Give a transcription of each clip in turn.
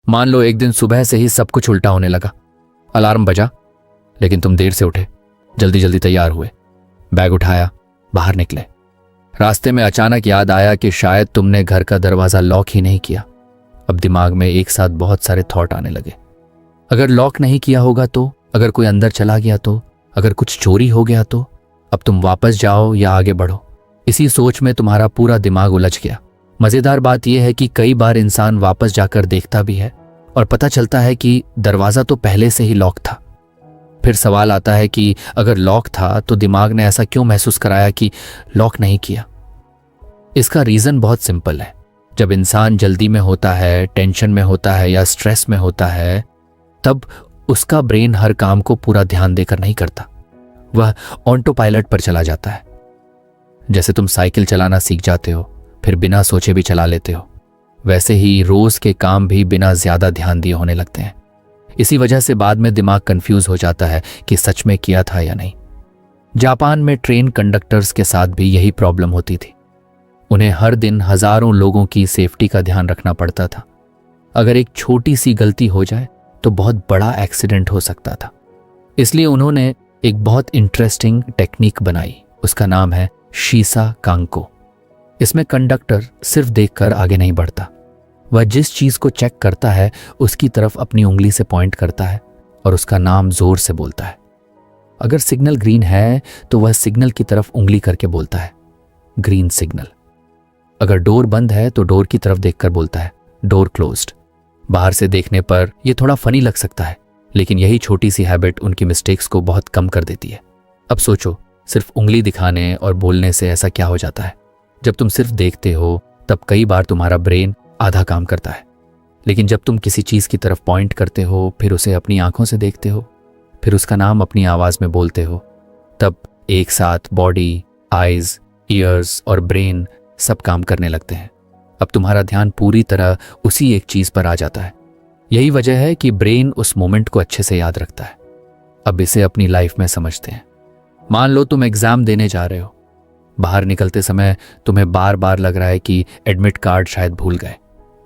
मान लो एक दिन सुबह से ही सब कुछ उल्टा होने लगा। अलार्म बजा, लेकिन तुम देर से उठे, जल्दी जल्दी तैयार हुए, बैग उठाया, बाहर निकले। रास्ते में अचानक याद आया कि शायद तुमने घर का दरवाजा लॉक ही नहीं किया। अब दिमाग में एक साथ बहुत सारे थॉट आने लगे। अगर लॉक नहीं किया होगा तो, अगर कोई अंदर चला गया तो, अगर कुछ चोरी हो गया तो, अब तुम वापस जाओ या आगे बढ़ो। इसी सोच में तुम्हारा पूरा दिमाग उलझ गया। मजेदार बात यह है कि कई बार इंसान वापस जाकर देखता भी है और पता चलता है कि दरवाजा तो पहले से ही लॉक था। फिर सवाल आता है कि अगर लॉक था तो दिमाग ने ऐसा क्यों महसूस कराया कि लॉक नहीं किया। इसका रीजन बहुत सिंपल है। जब इंसान जल्दी में होता है, टेंशन में होता है या स्ट्रेस में होता है, तब उसका ब्रेन हर काम को पूरा ध्यान देकर नहीं करता। वह ऑटो पायलट पर चला जाता है। जैसे तुम साइकिल चलाना सीख जाते हो, फिर बिना सोचे भी चला लेते हो, वैसे ही रोज के काम भी बिना ज्यादा ध्यान दिए होने लगते हैं। इसी वजह से बाद में दिमाग कंफ्यूज हो जाता है कि सच में किया था या नहीं। जापान में ट्रेन कंडक्टर्स के साथ भी यही प्रॉब्लम होती थी। उन्हें हर दिन हजारों लोगों की सेफ्टी का ध्यान रखना पड़ता था। अगर एक छोटी सी गलती हो जाए तो बहुत बड़ा एक्सीडेंट हो सकता था। इसलिए उन्होंने एक बहुत इंटरेस्टिंग टेक्निक बनाई। उसका नाम है शीसा कांको। इसमें कंडक्टर सिर्फ देखकर आगे नहीं बढ़ता। वह जिस चीज को चेक करता है उसकी तरफ अपनी उंगली से पॉइंट करता है और उसका नाम जोर से बोलता है। अगर सिग्नल ग्रीन है तो वह सिग्नल की तरफ उंगली करके बोलता है, ग्रीन सिग्नल। अगर डोर बंद है तो डोर की तरफ देखकर बोलता है, डोर क्लोज्ड। बाहर से देखने पर यह थोड़ा फनी लग सकता है, लेकिन यही छोटी सी हैबिट उनकी मिस्टेक्स को बहुत कम कर देती है। अब सोचो, सिर्फ उंगली दिखाने और बोलने से ऐसा क्या हो जाता है। जब तुम सिर्फ देखते हो तब कई बार तुम्हारा ब्रेन आधा काम करता है, लेकिन जब तुम किसी चीज की तरफ पॉइंट करते हो, फिर उसे अपनी आंखों से देखते हो, फिर उसका नाम अपनी आवाज में बोलते हो, तब एक साथ बॉडी, आईज, ईयर्स और ब्रेन सब काम करने लगते हैं। अब तुम्हारा ध्यान पूरी तरह उसी एक चीज पर आ जाता है। यही वजह है कि ब्रेन उस मोमेंट को अच्छे से याद रखता है। अब इसे अपनी लाइफ में समझते हैं। मान लो तुम एग्जाम देने जा रहे हो। बाहर निकलते समय तुम्हें बार बार लग रहा है कि एडमिट कार्ड शायद भूल गए।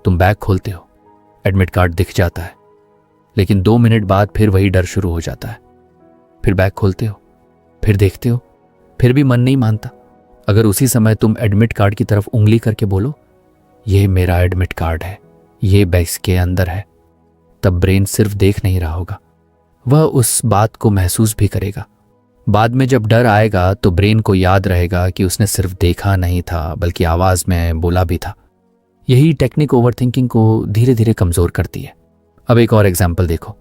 तुम बैग खोलते हो, एडमिट कार्ड दिख जाता है, लेकिन 2 मिनट बाद फिर वही डर शुरू हो जाता है। फिर बैग खोलते हो, फिर देखते हो, फिर भी मन नहीं मानता। अगर उसी समय तुम एडमिट कार्ड की तरफ उंगली करके बोलो, ये मेरा एडमिट कार्ड है, ये बैग के अंदर है, तब ब्रेन सिर्फ देख नहीं रहा होगा, वह उस बात को महसूस भी करेगा। बाद में जब डर आएगा तो ब्रेन को याद रहेगा कि उसने सिर्फ देखा नहीं था बल्कि आवाज में बोला भी था। यही टेक्निक ओवरथिंकिंग को धीरे धीरे कमजोर करती है। अब एक और एग्जाम्पल देखो।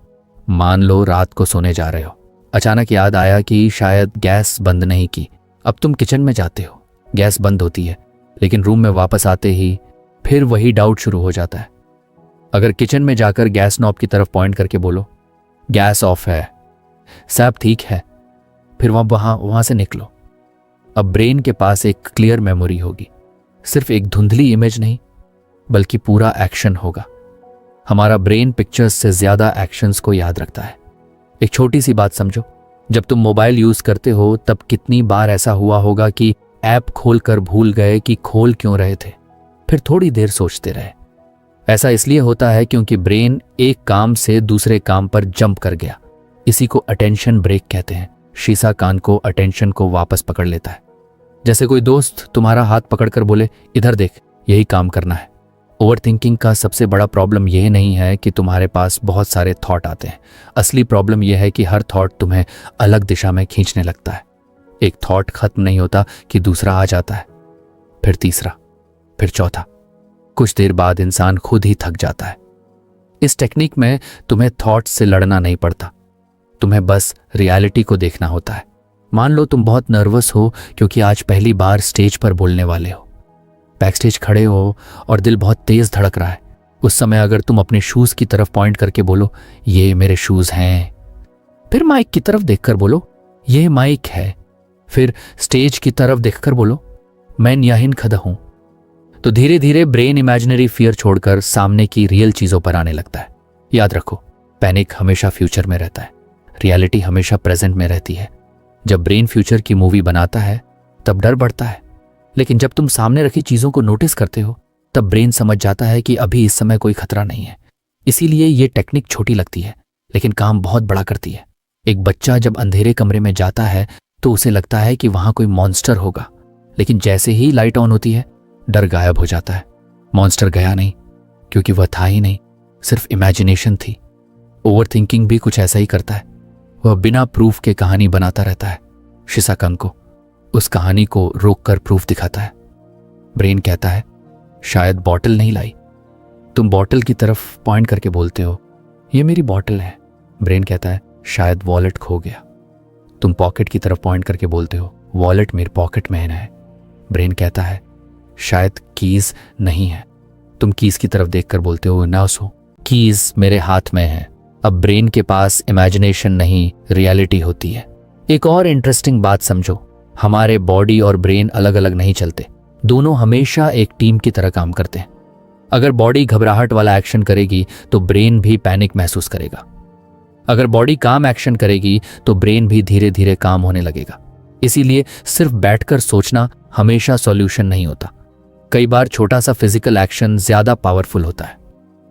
मान लो रात को सोने जा रहे हो, अचानक याद आया कि शायद गैस बंद नहीं की। अब तुम किचन में जाते हो, गैस बंद होती है, लेकिन रूम में वापस आते ही फिर वही डाउट शुरू हो जाता है। अगर किचन में जाकर गैस नॉब की तरफ पॉइंट करके बोलो, गैस ऑफ है, सब ठीक है, फिर वहां से निकलो। अब ब्रेन के पास एक क्लियर मेमोरी होगी, सिर्फ एक धुंधली इमेज नहीं बल्कि पूरा एक्शन होगा। हमारा ब्रेन पिक्चर्स से ज्यादा एक्शंस को याद रखता है। एक छोटी सी बात समझो, जब तुम मोबाइल यूज करते हो तब कितनी बार ऐसा हुआ होगा कि ऐप खोलकर भूल गए कि खोल क्यों रहे थे, फिर थोड़ी देर सोचते रहे। ऐसा इसलिए होता है क्योंकि ब्रेन एक काम से दूसरे काम पर जंप कर गया। इसी को अटेंशन ब्रेक कहते हैं। शीशा कान को अटेंशन को वापस पकड़ लेता है। जैसे कोई दोस्त तुम्हारा हाथ पकड़कर बोले, इधर देख, यही काम करना है। ओवरथिंकिंग का सबसे बड़ा प्रॉब्लम यह नहीं है कि तुम्हारे पास बहुत सारे थॉट आते हैं। असली प्रॉब्लम यह है कि हर थॉट तुम्हें अलग दिशा में खींचने लगता है। एक थॉट खत्म नहीं होता कि दूसरा आ जाता है, फिर तीसरा, फिर चौथा। कुछ देर बाद इंसान खुद ही थक जाता है। इस टेक्निक में तुम्हें थॉट्स से लड़ना नहीं पड़ता, तुम्हें बस रियलिटी को देखना होता है। मान लो तुम बहुत नर्वस हो क्योंकि आज पहली बार स्टेज पर बोलने वाले हो। बैक स्टेज खड़े हो और दिल बहुत तेज धड़क रहा है। उस समय अगर तुम अपने शूज की तरफ पॉइंट करके बोलो, ये मेरे शूज हैं, फिर माइक की तरफ देखकर बोलो, ये माइक है, फिर स्टेज की तरफ देखकर बोलो, मैं यहीं खड़ा हूं, तो धीरे धीरे ब्रेन इमेजिनरी फियर छोड़कर सामने की रियल चीजों पर आने लगता है। याद रखो, पैनिक हमेशा फ्यूचर में रहता है, रियलिटी हमेशा प्रेजेंट में रहती है। जब ब्रेन फ्यूचर की मूवी बनाता है तब डर बढ़ता है, लेकिन जब तुम सामने रखी चीजों को नोटिस करते हो तब ब्रेन समझ जाता है कि अभी इस समय कोई खतरा नहीं है। इसीलिए ये टेक्निक छोटी लगती है लेकिन काम बहुत बड़ा करती है। एक बच्चा जब अंधेरे कमरे में जाता है तो उसे लगता है कि वहां कोई मॉन्स्टर होगा, लेकिन जैसे ही लाइट ऑन होती है डर गायब हो जाता है। मॉन्स्टर गया नहीं, क्योंकि वह था ही नहीं, सिर्फ इमेजिनेशन थी। ओवर थिंकिंग भी कुछ ऐसा ही करता है। वह बिना प्रूफ के कहानी बनाता रहता है। शिसाकांको उस कहानी को रोककर प्रूफ दिखाता है। ब्रेन कहता है शायद बॉटल नहीं लाई। तुम बॉटल की तरफ पॉइंट करके बोलते हो ये मेरी बॉटल है। ब्रेन कहता है शायद वॉलेट खो गया। तुम पॉकेट की तरफ पॉइंट करके बोलते हो वॉलेट मेरे पॉकेट में है। ब्रेन कहता है शायद कीज नहीं है। तुम कीज की तरफ देखकर बोलते हो ना सो कीज मेरे हाथ में है। अब ब्रेन के पास इमेजिनेशन नहीं रियलिटी होती है। एक और इंटरेस्टिंग बात समझो, हमारे बॉडी और ब्रेन अलग अलग नहीं चलते, दोनों हमेशा एक टीम की तरह काम करते हैं। अगर बॉडी घबराहट वाला एक्शन करेगी तो ब्रेन भी पैनिक महसूस करेगा। अगर बॉडी काम एक्शन करेगी तो ब्रेन भी धीरे धीरे काम होने लगेगा। इसीलिए सिर्फ बैठकर सोचना हमेशा सॉल्यूशन नहीं होता। कई बार छोटा सा फिजिकल एक्शन ज्यादा पावरफुल होता है।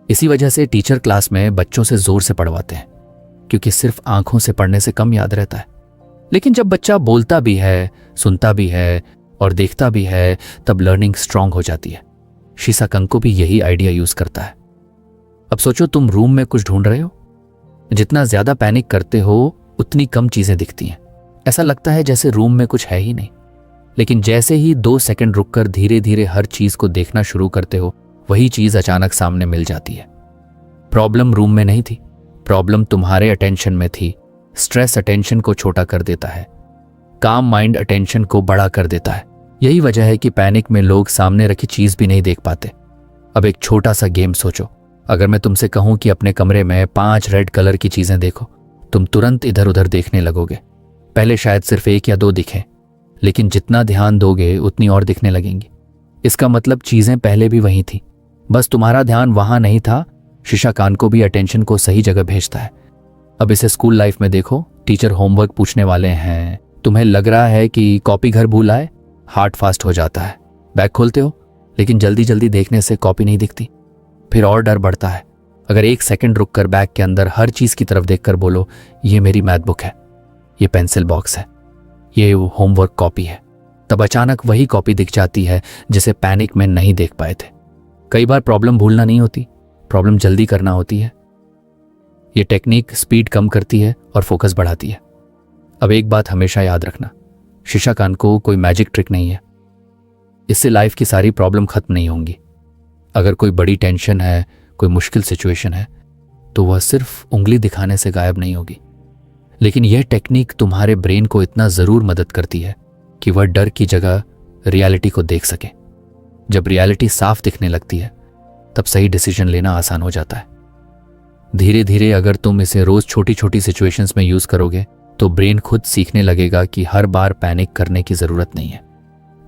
इसी वजह से टीचर क्लास में बच्चों से जोर से पढ़वाते हैं, क्योंकि सिर्फ आंखों से पढ़ने से कम याद रहता है। लेकिन जब बच्चा बोलता भी है, सुनता भी है और देखता भी है, तब लर्निंग स्ट्रांग हो जाती है। शिसाकांको भी यही आइडिया यूज करता है। अब सोचो तुम रूम में कुछ ढूंढ रहे हो। जितना ज्यादा पैनिक करते हो उतनी कम चीजें दिखती हैं। ऐसा लगता है जैसे रूम में कुछ है ही नहीं। लेकिन जैसे ही 2 सेकंड रुककर धीरे धीरे हर चीज को देखना शुरू करते हो, वही चीज अचानक सामने मिल जाती है। प्रॉब्लम रूम में नहीं थी, प्रॉब्लम तुम्हारे अटेंशन में थी। स्ट्रेस अटेंशन को छोटा कर देता है, काम माइंड अटेंशन को बड़ा कर देता है। यही वजह है कि पैनिक में लोग सामने रखी चीज भी नहीं देख पाते। अब एक छोटा सा गेम सोचो। अगर मैं तुमसे कहूं कि अपने कमरे में 5 रेड कलर की चीजें देखो, तुम तुरंत इधर उधर देखने लगोगे। पहले शायद सिर्फ 1 या 2 दिखें, लेकिन जितना ध्यान दोगे उतनी और दिखने लगेंगी। इसका मतलब चीजें पहले भी वहीं थी, बस तुम्हारा ध्यान वहां नहीं था। शिसाकांको भी अटेंशन को सही जगह भेजता है। अब इसे स्कूल लाइफ में देखो। टीचर होमवर्क पूछने वाले हैं, तुम्हें लग रहा है कि कॉपी घर भूल आए, हार्ट फास्ट हो जाता है। बैग खोलते हो, लेकिन जल्दी जल्दी देखने से कॉपी नहीं दिखती। फिर और डर बढ़ता है। अगर 1 सेकंड रुककर बैग के अंदर हर चीज की तरफ देखकर बोलो ये मेरी मैथ बुक है, ये पेंसिल बॉक्स है, ये होमवर्क कॉपी है, तब अचानक वही कॉपी दिख जाती है जिसे पैनिक में नहीं देख पाए थे। कई बार प्रॉब्लम भूलना नहीं होती, प्रॉब्लम जल्दी करना होती है। ये टेक्निक स्पीड कम करती है और फोकस बढ़ाती है। अब एक बात हमेशा याद रखना, शिसाकांको कोई मैजिक ट्रिक नहीं है। इससे लाइफ की सारी प्रॉब्लम खत्म नहीं होंगी। अगर कोई बड़ी टेंशन है, कोई मुश्किल सिचुएशन है, तो वह सिर्फ उंगली दिखाने से गायब नहीं होगी। लेकिन यह टेक्निक तुम्हारे ब्रेन को इतना जरूर मदद करती है कि वह डर की जगह रियलिटी को देख सके। जब रियलिटी साफ दिखने लगती है तब सही डिसीजन लेना आसान हो जाता है। धीरे धीरे अगर तुम इसे रोज छोटी छोटी सिचुएशंस में यूज करोगे तो ब्रेन खुद सीखने लगेगा कि हर बार पैनिक करने की जरूरत नहीं है।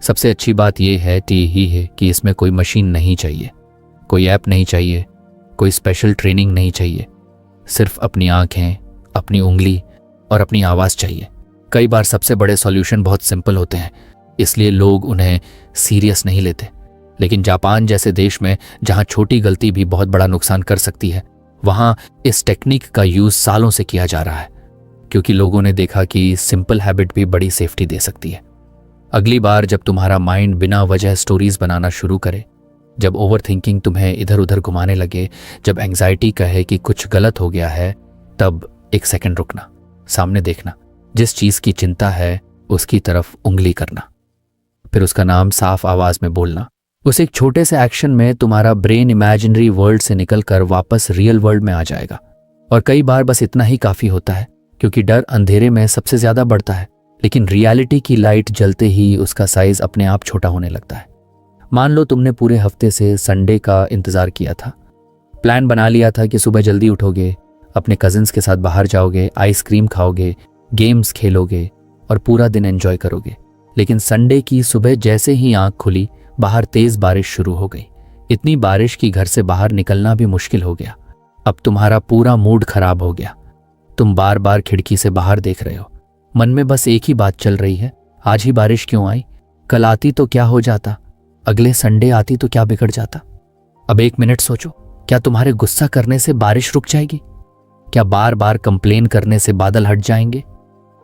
सबसे अच्छी बात यह है कि इसमें कोई मशीन नहीं चाहिए, कोई ऐप नहीं चाहिए, कोई स्पेशल ट्रेनिंग नहीं चाहिए। सिर्फ अपनी आंखें, अपनी उंगली और अपनी आवाज चाहिए। कई बार सबसे बड़े सॉल्यूशन बहुत सिंपल होते हैं, इसलिए लोग उन्हें सीरियस नहीं लेते। लेकिन जापान जैसे देश में जहां छोटी गलती भी बहुत बड़ा नुकसान कर सकती है, वहां इस टेक्निक का यूज सालों से किया जा रहा है, क्योंकि लोगों ने देखा कि सिंपल हैबिट भी बड़ी सेफ्टी दे सकती है। अगली बार जब तुम्हारा माइंड बिना वजह स्टोरीज बनाना शुरू करे, जब ओवर थिंकिंग तुम्हें इधर उधर घुमाने लगे, जब एंग्जाइटी कहे कि कुछ गलत हो गया है, तब 1 सेकंड रुकना, सामने देखना, जिस चीज की चिंता है उसकी तरफ उंगली करना, फिर उसका नाम साफ आवाज में बोलना। उस एक छोटे से एक्शन में तुम्हारा ब्रेन इमेजिनरी वर्ल्ड से निकलकर वापस रियल वर्ल्ड में आ जाएगा। और कई बार बस इतना ही काफी होता है, क्योंकि डर अंधेरे में सबसे ज्यादा बढ़ता है, लेकिन रियलिटी की लाइट जलते ही उसका साइज अपने आप छोटा होने लगता है। मान लो तुमने पूरे हफ्ते से संडे का इंतजार किया था, प्लान बना लिया था कि सुबह जल्दी उठोगे, अपने कजिन्स के साथ बाहर जाओगे, आइसक्रीम खाओगे, गेम्स खेलोगे और पूरा दिन एंजॉय करोगे। लेकिन संडे की सुबह जैसे ही आंख खुली, बाहर तेज बारिश शुरू हो गई। इतनी बारिश की घर से बाहर निकलना भी मुश्किल हो गया। अब तुम्हारा पूरा मूड खराब हो गया। तुम बार बार खिड़की से बाहर देख रहे हो, मन में बस एक ही बात चल रही है, आज ही बारिश क्यों आई? कल आती तो क्या हो जाता? अगले संडे आती तो क्या बिगड़ जाता? अब 1 मिनट सोचो, क्या तुम्हारे गुस्सा करने से बारिश रुक जाएगी? क्या बार बार कंप्लेन करने से बादल हट जाएंगे?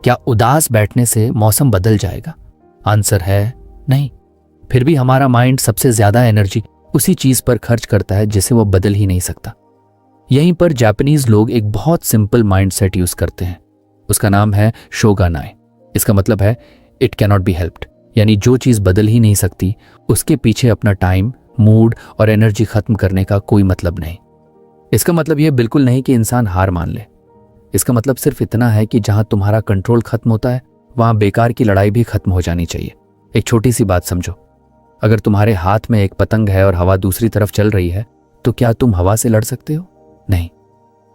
क्या उदास बैठने से मौसम बदल जाएगा? आंसर है नहीं। फिर भी हमारा माइंड सबसे ज्यादा एनर्जी उसी चीज पर खर्च करता है जिसे वो बदल ही नहीं सकता। यहीं पर जापानीज लोग एक बहुत सिंपल माइंडसेट यूज करते हैं। उसका नाम है शोगानाई। इसका मतलब है इट कैनॉट बी हेल्प्ड, यानी जो चीज बदल ही नहीं सकती उसके पीछे अपना टाइम, मूड और एनर्जी खत्म करने का कोई मतलब नहीं। इसका मतलब यह बिल्कुल नहीं कि इंसान हार मान ले। इसका मतलब सिर्फ इतना है कि जहां तुम्हारा कंट्रोल खत्म होता है वहां बेकार की लड़ाई भी खत्म हो जानी चाहिए। एक छोटी सी बात समझो, अगर तुम्हारे हाथ में एक पतंग है और हवा दूसरी तरफ चल रही है तो क्या तुम हवा से लड़ सकते हो? नहीं।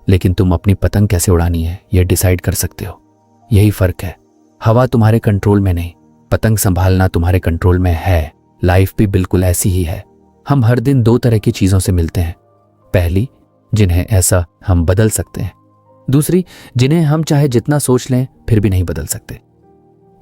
लेकिन तुम अपनी पतंग कैसे उड़ानी है यह डिसाइड कर सकते हो। यही फर्क है। हवा तुम्हारे कंट्रोल में नहीं, पतंग संभालना तुम्हारे कंट्रोल में है। लाइफ भी बिल्कुल ऐसी ही है। हम हर दिन दो तरह की चीजों से मिलते हैं। पहली, जिन्हें ऐसा हम बदल सकते हैं। दूसरी, जिन्हें हम चाहे जितना सोच लें फिर भी नहीं बदल सकते।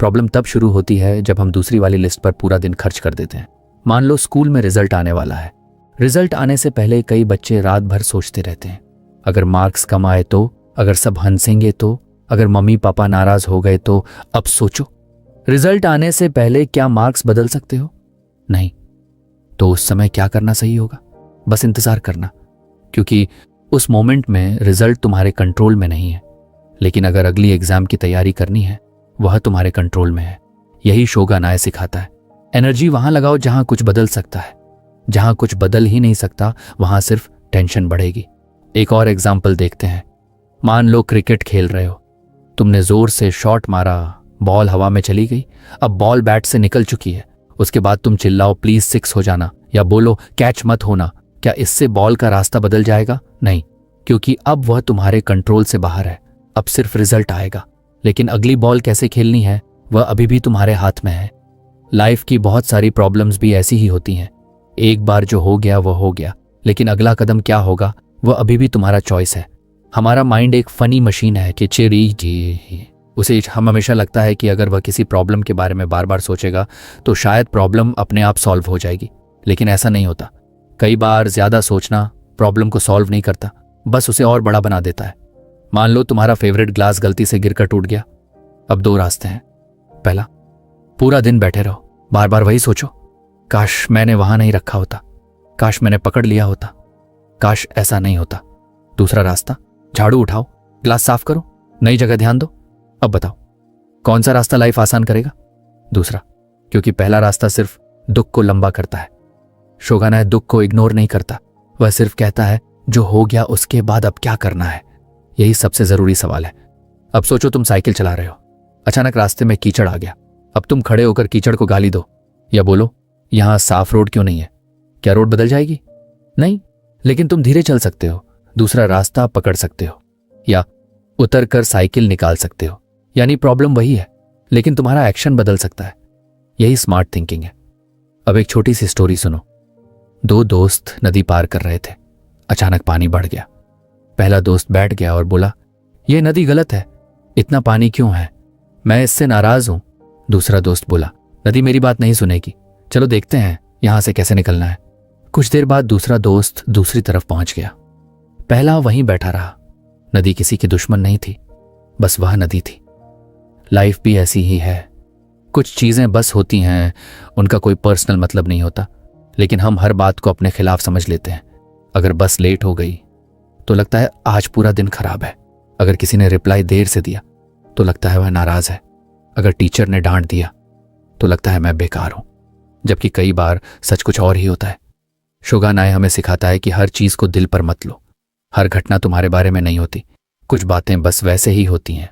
प्रॉब्लम तब शुरू होती है जब हम दूसरी वाली लिस्ट पर पूरा दिन खर्च कर देते हैं। मान लो स्कूल में रिजल्ट आने वाला है। रिजल्ट आने से पहले कई बच्चे रात भर सोचते रहते हैं, अगर मार्क्स कम आए तो, अगर सब हंसेंगे तो, अगर मम्मी पापा नाराज हो गए तो। अब सोचो, रिजल्ट आने से पहले क्या मार्क्स बदल सकते हो? नहीं। तो उस समय क्या करना सही होगा? बस इंतजार करना, क्योंकि उस मोमेंट में रिजल्ट तुम्हारे कंट्रोल में नहीं है। लेकिन अगर अगली एग्जाम की तैयारी करनी है वह तुम्हारे कंट्रोल में है। यही शोगानाई सिखाता है। एनर्जी वहां लगाओ जहां कुछ बदल सकता है। जहां कुछ बदल ही नहीं सकता वहां सिर्फ टेंशन बढ़ेगी। एक और एग्जाम्पल देखते हैं। मान लो क्रिकेट खेल रहे हो, तुमने जोर से शॉट मारा, बॉल हवा में चली गई। अब बॉल बैट से निकल चुकी है। उसके बाद तुम चिल्लाओ प्लीज 6 हो जाना या बोलो कैच मत होना। क्या इससे बॉल का रास्ता बदल जाएगा? नहीं, क्योंकि अब वह तुम्हारे कंट्रोल से बाहर है। अब सिर्फ रिजल्ट आएगा, लेकिन अगली बॉल कैसे खेलनी है वह अभी भी तुम्हारे हाथ में है। लाइफ की बहुत सारी प्रॉब्लम्स भी ऐसी ही होती हैं। एक बार जो हो गया वो हो गया, लेकिन अगला कदम क्या होगा वह अभी भी तुम्हारा चॉइस है। हमारा माइंड एक फनी मशीन है कि उसे हम हमेशा लगता है कि अगर वह किसी प्रॉब्लम के बारे में बार बार सोचेगा तो शायद प्रॉब्लम अपने आप सॉल्व हो जाएगी। लेकिन ऐसा नहीं होता। कई बार ज्यादा सोचना प्रॉब्लम को सॉल्व नहीं करता, बस उसे और बड़ा बना देता है। मान लो तुम्हारा फेवरेट ग्लास गलती से गिरकर टूट गया। अब 2 रास्ते हैं। पहला, पूरा दिन बैठे रहो, बार बार वही सोचो, काश मैंने वहां नहीं रखा होता, काश मैंने पकड़ लिया होता, काश ऐसा नहीं होता। दूसरा रास्ता, झाड़ू उठाओ, ग्लास साफ करो, नई जगह ध्यान दो। अब बताओ कौन सा रास्ता लाइफ आसान करेगा? दूसरा, क्योंकि पहला रास्ता सिर्फ दुख को लंबा करता है। शोगानाई दुख को इग्नोर नहीं करता, वह सिर्फ कहता है जो हो गया उसके बाद अब क्या करना है। यही सबसे जरूरी सवाल है। अब सोचो तुम साइकिल चला रहे हो, अचानक रास्ते में कीचड़ आ गया। अब तुम खड़े होकर कीचड़ को गाली दो या बोलो यहां साफ रोड क्यों नहीं है? क्या रोड बदल जाएगी? नहीं, लेकिन तुम धीरे चल सकते हो, दूसरा रास्ता पकड़ सकते हो या उतर कर साइकिल निकाल सकते हो। यानी प्रॉब्लम वही है, लेकिन तुम्हारा एक्शन बदल सकता है। यही स्मार्ट थिंकिंग है। अब एक छोटी सी स्टोरी सुनो। 2 दोस्त नदी पार कर रहे थे। अचानक पानी बढ़ गया। पहला दोस्त बैठ गया और बोला यह नदी गलत है, इतना पानी क्यों है, मैं इससे नाराज हूं। दूसरा दोस्त बोला नदी मेरी बात नहीं सुनेगी, चलो देखते हैं यहां से कैसे निकलना है। कुछ देर बाद दूसरा दोस्त दूसरी तरफ पहुंच गया। पहला वहीं बैठा रहा। नदी किसी की दुश्मन नहीं थी, बस वह नदी थी। लाइफ भी ऐसी ही है। कुछ चीजें बस होती हैं, उनका कोई पर्सनल मतलब नहीं होता, लेकिन हम हर बात को अपने खिलाफ समझ लेते हैं। अगर बस लेट हो गई तो लगता है आज पूरा दिन खराब है। अगर किसी ने रिप्लाई देर से दिया तो लगता है वह नाराज है। अगर टीचर ने डांट दिया तो लगता है मैं बेकार हूं, जबकि कई बार सच कुछ और ही होता है। शोगानाई हमें सिखाता है कि हर चीज को दिल पर मत लो। हर घटना तुम्हारे बारे में नहीं होती, कुछ बातें बस वैसे ही होती हैं।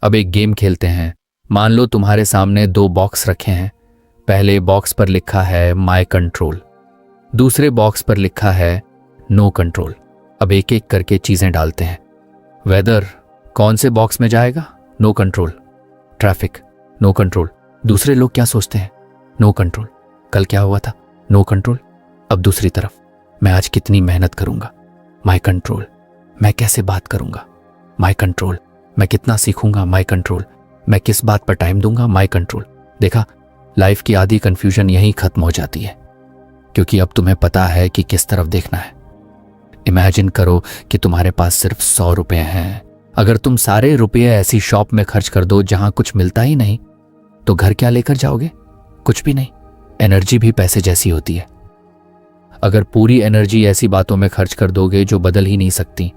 अब एक गेम खेलते हैं। मान लो तुम्हारे सामने 2 बॉक्स रखे हैं। पहले बॉक्स पर लिखा है माई कंट्रोल, दूसरे बॉक्स पर लिखा है नो कंट्रोल। अब एक एक करके चीजें डालते हैं। वेदर कौन से बॉक्स में जाएगा? No control. Traffic, no control. दूसरे लोग क्या सोचते हैं? No control. कल क्या हुआ था? No control. अब दूसरी तरफ, मैं आज कितनी मेहनत करूंगा? My control. मैं कैसे बात करूंगा? My control. मैं कितना सीखूंगा? माई कंट्रोल। मैं किस बात पर टाइम दूंगा? My control. देखा, लाइफ की आधी कंफ्यूजन यहीं खत्म हो जाती है, क्योंकि अब तुम्हें पता है कि किस तरफ देखना है। इमेजिन करो कि तुम्हारे पास सिर्फ 100 रुपये हैं। अगर तुम सारे रुपये ऐसी शॉप में खर्च कर दो जहां कुछ मिलता ही नहीं, तो घर क्या लेकर जाओगे? कुछ भी नहीं। एनर्जी भी पैसे जैसी होती है। अगर पूरी एनर्जी ऐसी बातों में खर्च कर दोगे जो बदल ही नहीं सकती,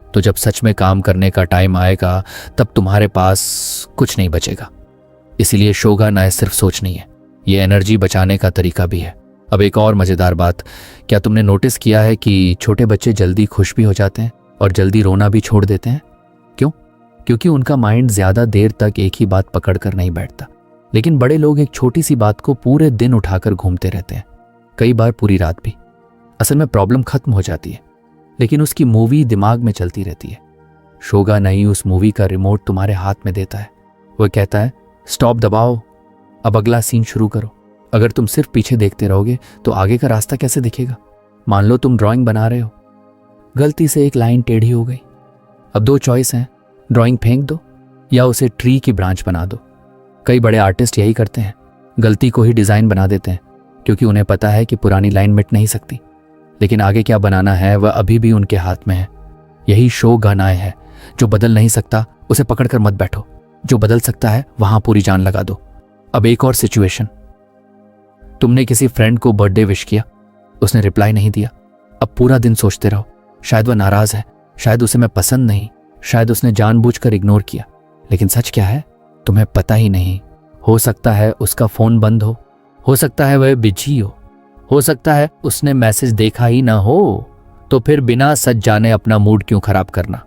तो जब सच में काम करने का टाइम आएगा तब तुम्हारे पास कुछ नहीं बचेगा। इसीलिए शोगा ना सिर्फ सोच नहीं है, ये एनर्जी बचाने का तरीका भी है। अब एक और मजेदार बात, क्या तुमने नोटिस किया है कि छोटे बच्चे जल्दी खुश भी हो जाते हैं और जल्दी रोना भी छोड़ देते हैं? क्यों? क्योंकि उनका माइंड ज्यादा देर तक एक ही बात पकड़ कर नहीं बैठता। लेकिन बड़े लोग एक छोटी सी बात को पूरे दिन उठाकर घूमते रहते हैं, कई बार पूरी रात भी। असल में प्रॉब्लम खत्म हो जाती है, लेकिन उसकी मूवी दिमाग में चलती रहती है। शोगा नहीं उस मूवी का रिमोट तुम्हारे हाथ में देता है। वो कहता है, स्टॉप दबाओ, अब अगला सीन शुरू करो। अगर तुम सिर्फ पीछे देखते रहोगे तो आगे का रास्ता कैसे दिखेगा? मान लो तुम ड्राइंग बना रहे हो, गलती से एक लाइन टेढ़ी हो गई। अब 2 चॉइस हैं, ड्राइंग फेंक दो या उसे ट्री की ब्रांच बना दो। कई बड़े आर्टिस्ट यही करते हैं, गलती को ही डिजाइन बना देते हैं, क्योंकि उन्हें पता है कि पुरानी लाइन मिट नहीं सकती। लेकिन आगे क्या बनाना है वह अभी भी उनके हाथ में है। यही शोगानाई है। जो बदल नहीं सकता उसे पकड़कर मत बैठो, जो बदल सकता है वहां पूरी जान लगा दो। अब एक और सिचुएशन, तुमने किसी फ्रेंड को बर्थडे विश किया, उसने रिप्लाई नहीं दिया। अब पूरा दिन सोचते रहो, शायद वह नाराज है, शायद उसे मैं पसंद नहीं, शायद उसने जानबूझकर इग्नोर किया। लेकिन सच क्या है तुम्हें पता ही नहीं। हो सकता है उसका फोन बंद हो सकता है वह बिजी हो सकता है उसने मैसेज देखा ही ना हो। तो फिर बिना सच जाने अपना मूड क्यों खराब करना?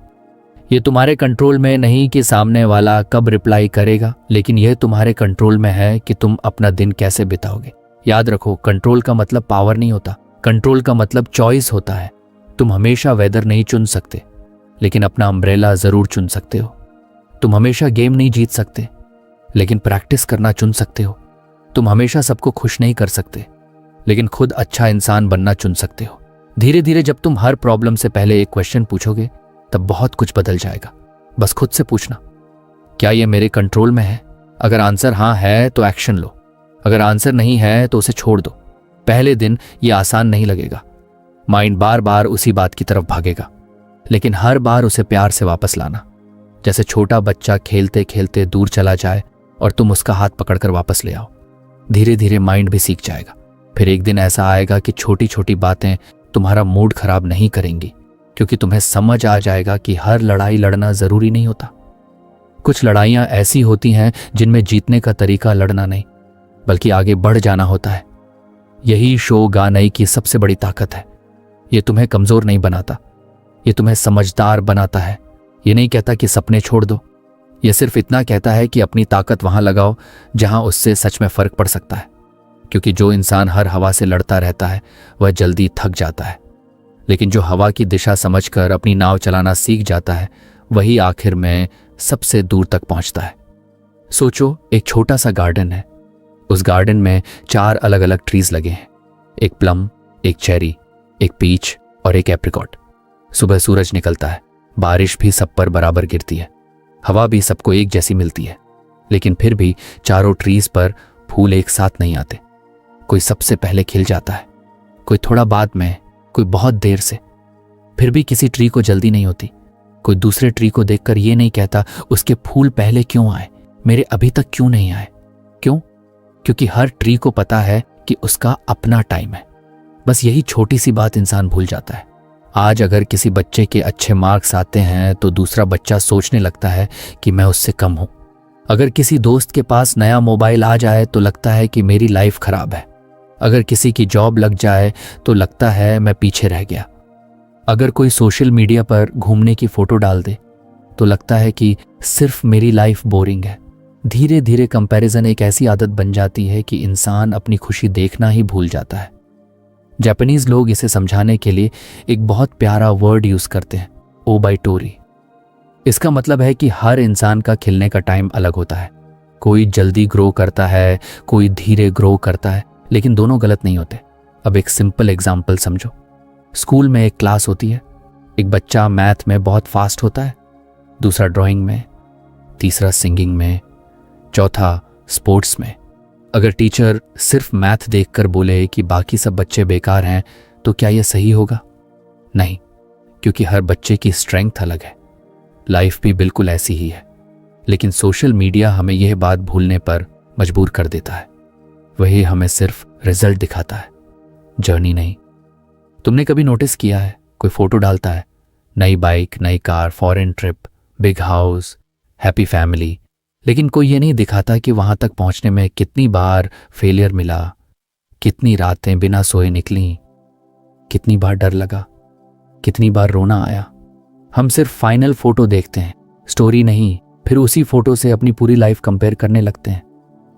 ये तुम्हारे कंट्रोल में नहीं कि सामने वाला कब रिप्लाई करेगा, लेकिन यह तुम्हारे कंट्रोल में है कि तुम अपना दिन कैसे बिताओगे। याद रखो, कंट्रोल का मतलब पावर नहीं होता, कंट्रोल का मतलब चॉइस होता है। तुम हमेशा वेदर नहीं चुन सकते, लेकिन अपना अम्ब्रेला जरूर चुन सकते हो। तुम हमेशा गेम नहीं जीत सकते, लेकिन प्रैक्टिस करना चुन सकते हो। तुम हमेशा सबको खुश नहीं कर सकते, लेकिन खुद अच्छा इंसान बनना चुन सकते हो। धीरे धीरे जब तुम हर प्रॉब्लम से पहले एक क्वेश्चन पूछोगे, तब बहुत कुछ बदल जाएगा। बस खुद से पूछना, क्या ये मेरे कंट्रोल में है? अगर आंसर हाँ है तो एक्शन लो, अगर आंसर नहीं है तो उसे छोड़ दो। पहले दिन ये आसान नहीं लगेगा, माइंड बार बार उसी बात की तरफ भागेगा, लेकिन हर बार उसे प्यार से वापस लाना। जैसे छोटा बच्चा खेलते खेलते दूर चला जाए और तुम उसका हाथ पकड़कर वापस ले आओ। धीरे धीरे माइंड भी सीख जाएगा। फिर एक दिन ऐसा आएगा कि छोटी छोटी बातें तुम्हारा मूड खराब नहीं करेंगी, क्योंकि तुम्हें समझ आ जाएगा कि हर लड़ाई लड़ना जरूरी नहीं होता। कुछ लड़ाइयां ऐसी होती हैं जिनमें जीतने का तरीका लड़ना नहीं, बल्कि आगे बढ़ जाना होता है। यही शोगानाई की सबसे बड़ी ताकत है। ये तुम्हें कमजोर नहीं बनाता, ये तुम्हें समझदार बनाता है। ये नहीं कहता कि सपने छोड़ दो, ये सिर्फ इतना कहता है कि अपनी ताकत वहां लगाओ जहां उससे सच में फर्क पड़ सकता है। क्योंकि जो इंसान हर हवा से लड़ता रहता है वह जल्दी थक जाता है, लेकिन जो हवा की दिशा समझकर अपनी नाव चलाना सीख जाता है वही आखिर में सबसे दूर तक पहुंचता है। सोचो, एक छोटा सा गार्डन है। उस गार्डन में 4 अलग अलग ट्रीज लगे हैं, एक प्लम, एक चेरी, एक पीच और एक एप्रिकॉट। सुबह सूरज निकलता है, बारिश भी सब पर बराबर गिरती है, हवा भी सबको एक जैसी मिलती है, लेकिन फिर भी चारों ट्रीज पर फूल एक साथ नहीं आते। कोई सबसे पहले खिल जाता है, कोई थोड़ा बाद में, कोई बहुत देर से। फिर भी किसी ट्री को जल्दी नहीं होती। कोई दूसरे ट्री को देखकर ये नहीं कहता उसके फूल पहले क्यों आए, मेरे अभी तक क्यों नहीं आए। क्यों? क्योंकि हर ट्री को पता है कि उसका अपना टाइम है। बस यही छोटी सी बात इंसान भूल जाता है। आज अगर किसी बच्चे के अच्छे मार्क्स आते हैं तो दूसरा बच्चा सोचने लगता है कि मैं उससे कम हूं। अगर किसी दोस्त के पास नया मोबाइल आ जाए तो लगता है कि मेरी लाइफ खराब है। अगर किसी की जॉब लग जाए तो लगता है मैं पीछे रह गया। अगर कोई सोशल मीडिया पर घूमने की फोटो डाल दे तो लगता है कि सिर्फ मेरी लाइफ बोरिंग है। धीरे धीरे कंपैरिजन एक ऐसी आदत बन जाती है कि इंसान अपनी खुशी देखना ही भूल जाता है। जापानीज लोग इसे समझाने के लिए एक बहुत प्यारा वर्ड यूज करते हैं, ओबाइटोरी। इसका मतलब है कि हर इंसान का खिलने का टाइम अलग होता है। कोई जल्दी ग्रो करता है, कोई धीरे ग्रो करता है, लेकिन दोनों गलत नहीं होते। अब एक सिंपल एग्जाम्पल समझो। स्कूल में एक क्लास होती है। एक बच्चा मैथ में बहुत फास्ट होता है, दूसरा ड्राइंग में, तीसरा सिंगिंग में, चौथा स्पोर्ट्स में। अगर टीचर सिर्फ मैथ देखकर बोले कि बाकी सब बच्चे बेकार हैं, तो क्या यह सही होगा? नहीं, क्योंकि हर बच्चे की स्ट्रेंथ अलग है, लाइफ भी बिल्कुल ऐसी ही है। लेकिन सोशल मीडिया हमें यह बात भूलने पर मजबूर कर देता है। वही हमें सिर्फ रिजल्ट दिखाता है, जर्नी नहीं। तुमने कभी नोटिस किया है, कोई फोटो डालता है, नई बाइक, नई car, foreign trip, big house, happy family, लेकिन कोई ये नहीं दिखाता कि वहां तक पहुंचने में कितनी बार फेलियर मिला, कितनी रातें बिना सोए निकली, कितनी बार डर लगा, कितनी बार रोना आया। हम सिर्फ फाइनल फोटो देखते हैं, स्टोरी नहीं। फिर उसी फोटो से अपनी पूरी लाइफ कंपेयर करने लगते हैं।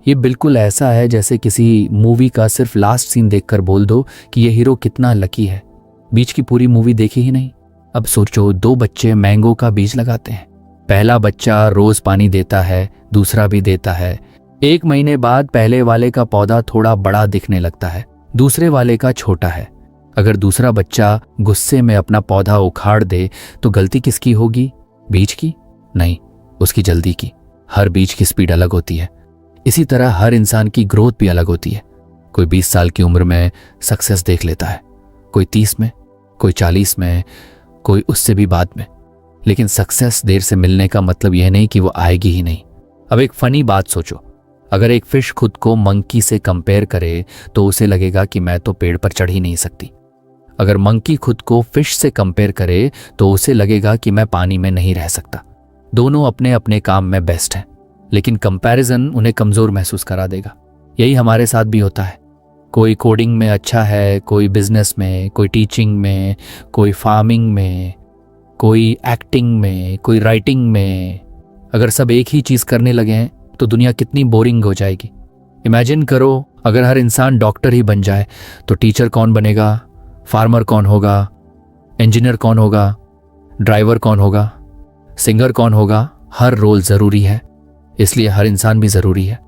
ये बिल्कुल ऐसा है जैसे किसी मूवी का सिर्फ लास्ट सीन देखकर बोल दो कि ये हीरो कितना लकी है, बीच की पूरी मूवी देखी ही नहीं। अब सोचो, 2 बच्चे मैंगो का बीज लगाते हैं। पहला बच्चा रोज पानी देता है, दूसरा भी देता है। 1 महीने बाद पहले वाले का पौधा थोड़ा बड़ा दिखने लगता है, दूसरे वाले का छोटा है। अगर दूसरा बच्चा गुस्से में अपना पौधा उखाड़ दे तो गलती किसकी होगी? बीज की? नहीं, उसकी जल्दी की। हर बीज की स्पीड अलग होती है। इसी तरह हर इंसान की ग्रोथ भी अलग होती है। कोई 20 साल की उम्र में सक्सेस देख लेता है, कोई 30 में, कोई 40 में, कोई उससे भी बाद में। लेकिन सक्सेस देर से मिलने का मतलब यह नहीं कि वो आएगी ही नहीं। अब एक फनी बात सोचो, अगर एक फिश खुद को मंकी से कंपेयर करे तो उसे लगेगा कि मैं तो पेड़ पर चढ़ ही नहीं सकती। अगर मंकी खुद को फिश से कंपेयर करे तो उसे लगेगा कि मैं पानी में नहीं रह सकता। दोनों अपने अपने काम में बेस्ट हैं, लेकिन कंपैरिजन उन्हें कमजोर महसूस करा देगा। यही हमारे साथ भी होता है। कोई कोडिंग में अच्छा है, कोई बिजनेस में, कोई टीचिंग में, कोई फार्मिंग में, कोई एक्टिंग में, कोई राइटिंग में। अगर सब एक ही चीज करने लगे हैं तो दुनिया कितनी बोरिंग हो जाएगी। इमेजिन करो, अगर हर इंसान डॉक्टर ही बन जाए तो टीचर कौन बनेगा, फार्मर कौन होगा, इंजीनियर कौन होगा, ड्राइवर कौन होगा, सिंगर कौन होगा। हर रोल जरूरी है, इसलिए हर इंसान भी जरूरी है।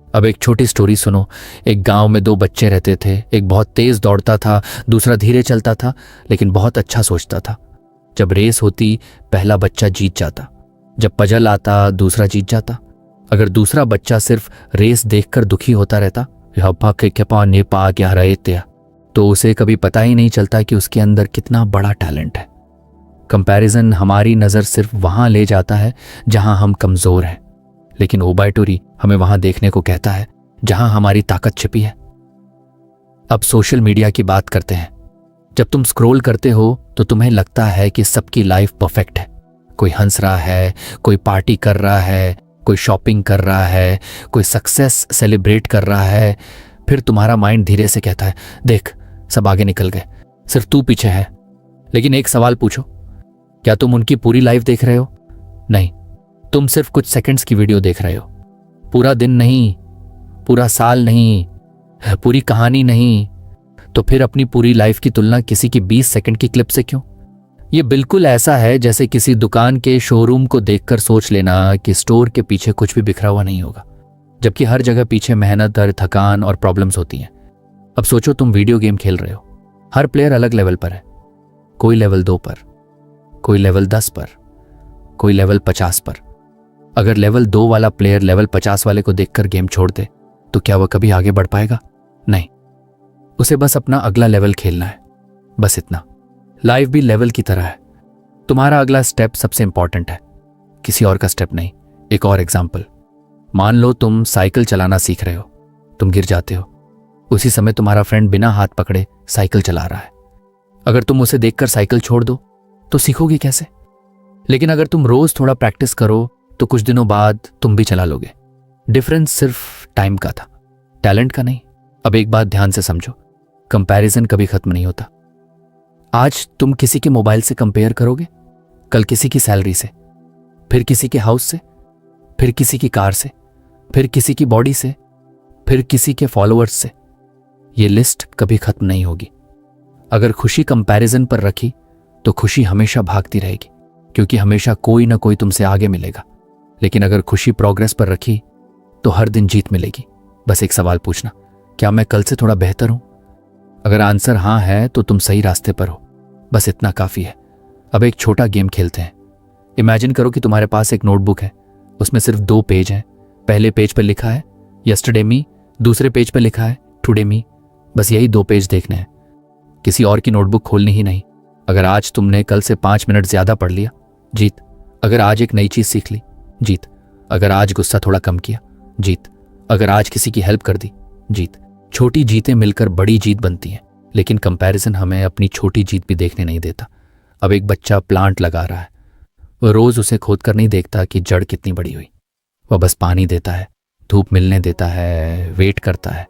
अब एक छोटी स्टोरी सुनो। एक गांव में 2 बच्चे रहते थे। एक बहुत तेज दौड़ता था, दूसरा धीरे चलता था, लेकिन बहुत अच्छा सोचता था। जब रेस होती, पहला बच्चा जीत जाता। जब पजल आता, दूसरा जीत जाता। अगर दूसरा बच्चा सिर्फ रेस देखकर दुखी होता रहता, तो उसे कभी पता ही नहीं चलता कि उसके अंदर कितना बड़ा टैलेंट है। कंपैरिजन हमारी नज़र सिर्फ वहां ले जाता है जहां हम कमजोर हैं, लेकिन ओबाइटोरी हमें वहां देखने को कहता है जहां हमारी ताकत छिपी है। अब सोशल मीडिया की बात करते हैं। जब तुम स्क्रॉल करते हो तो तुम्हें लगता है कि सबकी लाइफ परफेक्ट है। कोई हंस रहा है, कोई पार्टी कर रहा है, कोई शॉपिंग कर रहा है, कोई सक्सेस सेलिब्रेट कर रहा है। फिर तुम्हारा माइंड धीरे से कहता है, देख सब आगे निकल गए, सिर्फ तू पीछे है। लेकिन एक सवाल पूछो, क्या तुम उनकी पूरी लाइफ देख रहे हो? नहीं, तुम सिर्फ कुछ सेकंड्स की वीडियो देख रहे हो। पूरा दिन नहीं, पूरा साल नहीं, पूरी कहानी नहीं। तो फिर अपनी पूरी लाइफ की तुलना किसी की 20 सेकंड की क्लिप से क्यों? ये बिल्कुल ऐसा है जैसे किसी दुकान के शोरूम को देखकर सोच लेना कि स्टोर के पीछे कुछ भी बिखरा हुआ नहीं होगा, जबकि हर जगह पीछे मेहनत, दर्द, थकान और प्रॉब्लम्स होती हैं। अब सोचो, तुम वीडियो गेम खेल रहे हो। हर प्लेयर अलग लेवल पर है। कोई लेवल 2 पर, कोई लेवल 10 पर, कोई लेवल 50 पर। अगर लेवल 2 वाला प्लेयर लेवल 50 वाले को देखकर गेम छोड़ दे तो क्या वह कभी आगे बढ़ पाएगा? नहीं, उसे बस अपना अगला लेवल खेलना है, बस इतना। लाइफ भी लेवल की तरह है। तुम्हारा अगला स्टेप सबसे इंपॉर्टेंट है, किसी और का स्टेप नहीं। एक और एग्जाम्पल, मान लो तुम साइकिल चलाना सीख रहे हो। तुम गिर जाते हो, उसी समय तुम्हारा फ्रेंड बिना हाथ पकड़े साइकिल चला रहा है। अगर तुम उसे देखकर साइकिल छोड़ दो तो सीखोगे कैसे? लेकिन अगर तुम रोज थोड़ा प्रैक्टिस करो तो कुछ दिनों बाद तुम भी चला लोगे। डिफरेंस सिर्फ टाइम का था, टैलेंट का नहीं। अब एक बात ध्यान से समझो, कंपैरिजन कभी खत्म नहीं होता। आज तुम किसी के मोबाइल से कंपेयर करोगे, कल किसी की सैलरी से, फिर किसी के हाउस से, फिर किसी की कार से, फिर किसी की बॉडी से, फिर किसी के फॉलोअर्स से। ये लिस्ट कभी खत्म नहीं होगी। अगर खुशी कंपैरिजन पर रखी तो खुशी हमेशा भागती रहेगी, क्योंकि हमेशा कोई ना कोई तुमसे आगे मिलेगा। लेकिन अगर खुशी प्रोग्रेस पर रखी तो हर दिन जीत मिलेगी। बस एक सवाल पूछना, क्या मैं कल से थोड़ा बेहतर हूं? अगर आंसर हाँ है तो तुम सही रास्ते पर हो। बस इतना काफी है। अब एक छोटा गेम खेलते हैं। इमेजिन करो कि तुम्हारे पास एक नोटबुक है, उसमें सिर्फ 2 पेज हैं। पहले पेज पर लिखा है यस्टरडे मी, दूसरे पेज पर लिखा है टुडे मी। बस यही 2 पेज देखने हैं, किसी और की नोटबुक खोलनी ही नहीं। अगर आज तुमने कल से 5 मिनट ज्यादा पढ़ लिया, जीत। अगर आज एक नई चीज सीख ली, जीत। अगर आज गुस्सा थोड़ा कम किया, जीत। अगर आज किसी की हेल्प कर दी, जीत। छोटी जीतें मिलकर बड़ी जीत बनती हैं, लेकिन कंपैरिजन हमें अपनी छोटी जीत भी देखने नहीं देता। अब एक बच्चा प्लांट लगा रहा है, वह रोज उसे खोद कर नहीं देखता कि जड़ कितनी बड़ी हुई। वह बस पानी देता है, धूप मिलने देता है, वेट करता है।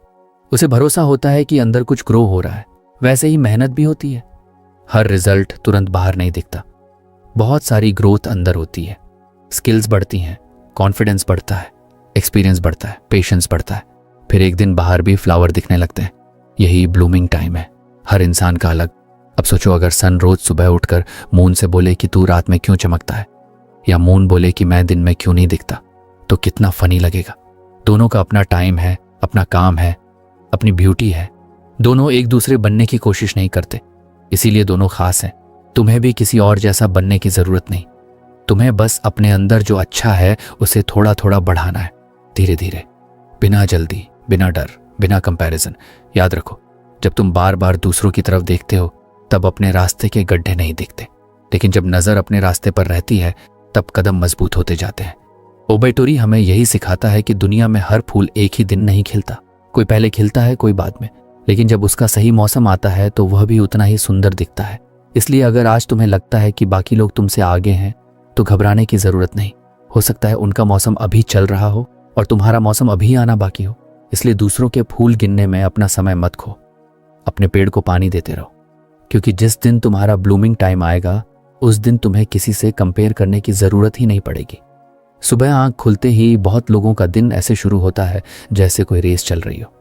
उसे भरोसा होता है कि अंदर कुछ ग्रो हो रहा है। वैसे ही मेहनत भी होती है। हर रिजल्ट तुरंत बाहर नहीं दिखता। बहुत सारी ग्रोथ अंदर होती है। स्किल्स बढ़ती हैं, कॉन्फिडेंस बढ़ता है, एक्सपीरियंस बढ़ता है, पेशेंस बढ़ता है। फिर एक दिन बाहर भी फ्लावर दिखने लगते हैं। यही ब्लूमिंग टाइम है, हर इंसान का अलग। अब सोचो, अगर सन रोज सुबह उठकर मून से बोले कि तू रात में क्यों चमकता है, या मून बोले कि मैं दिन में क्यों नहीं दिखता, तो कितना फनी लगेगा। दोनों का अपना टाइम है, अपना काम है, अपनी ब्यूटी है। दोनों एक दूसरे बनने की कोशिश नहीं करते, इसीलिए दोनों खास हैं। तुम्हें भी किसी और जैसा बनने की जरूरत नहीं। तुम्हें बस अपने अंदर जो अच्छा है उसे थोड़ा थोड़ा बढ़ाना है, धीरे धीरे, बिना जल्दी, बिना डर, बिना कंपैरिजन। याद रखो, जब तुम बार बार दूसरों की तरफ देखते हो तब अपने रास्ते के गड्ढे नहीं दिखते, लेकिन जब नजर अपने रास्ते पर रहती है तब कदम मजबूत होते जाते हैं। ओबेटोरी हमें यही सिखाता है कि दुनिया में हर फूल एक ही दिन नहीं खिलता। कोई पहले खिलता है, कोई बाद में, लेकिन जब उसका सही मौसम आता है तो वह भी उतना ही सुंदर दिखता है। इसलिए अगर आज तुम्हें लगता है कि बाकी लोग तुमसे आगे हैं तो घबराने की जरूरत नहीं। हो सकता है उनका मौसम अभी चल रहा हो और तुम्हारा मौसम अभी आना बाकी हो। इसलिए दूसरों के फूल गिनने में अपना समय मत खो। अपने पेड़ को पानी देते रहो, क्योंकि जिस दिन तुम्हारा ब्लूमिंग टाइम आएगा उस दिन तुम्हें किसी से कंपेयर करने की जरूरत ही नहीं पड़ेगी। सुबह आंख खुलते ही बहुत लोगों का दिन ऐसे शुरू होता है जैसे कोई रेस चल रही हो।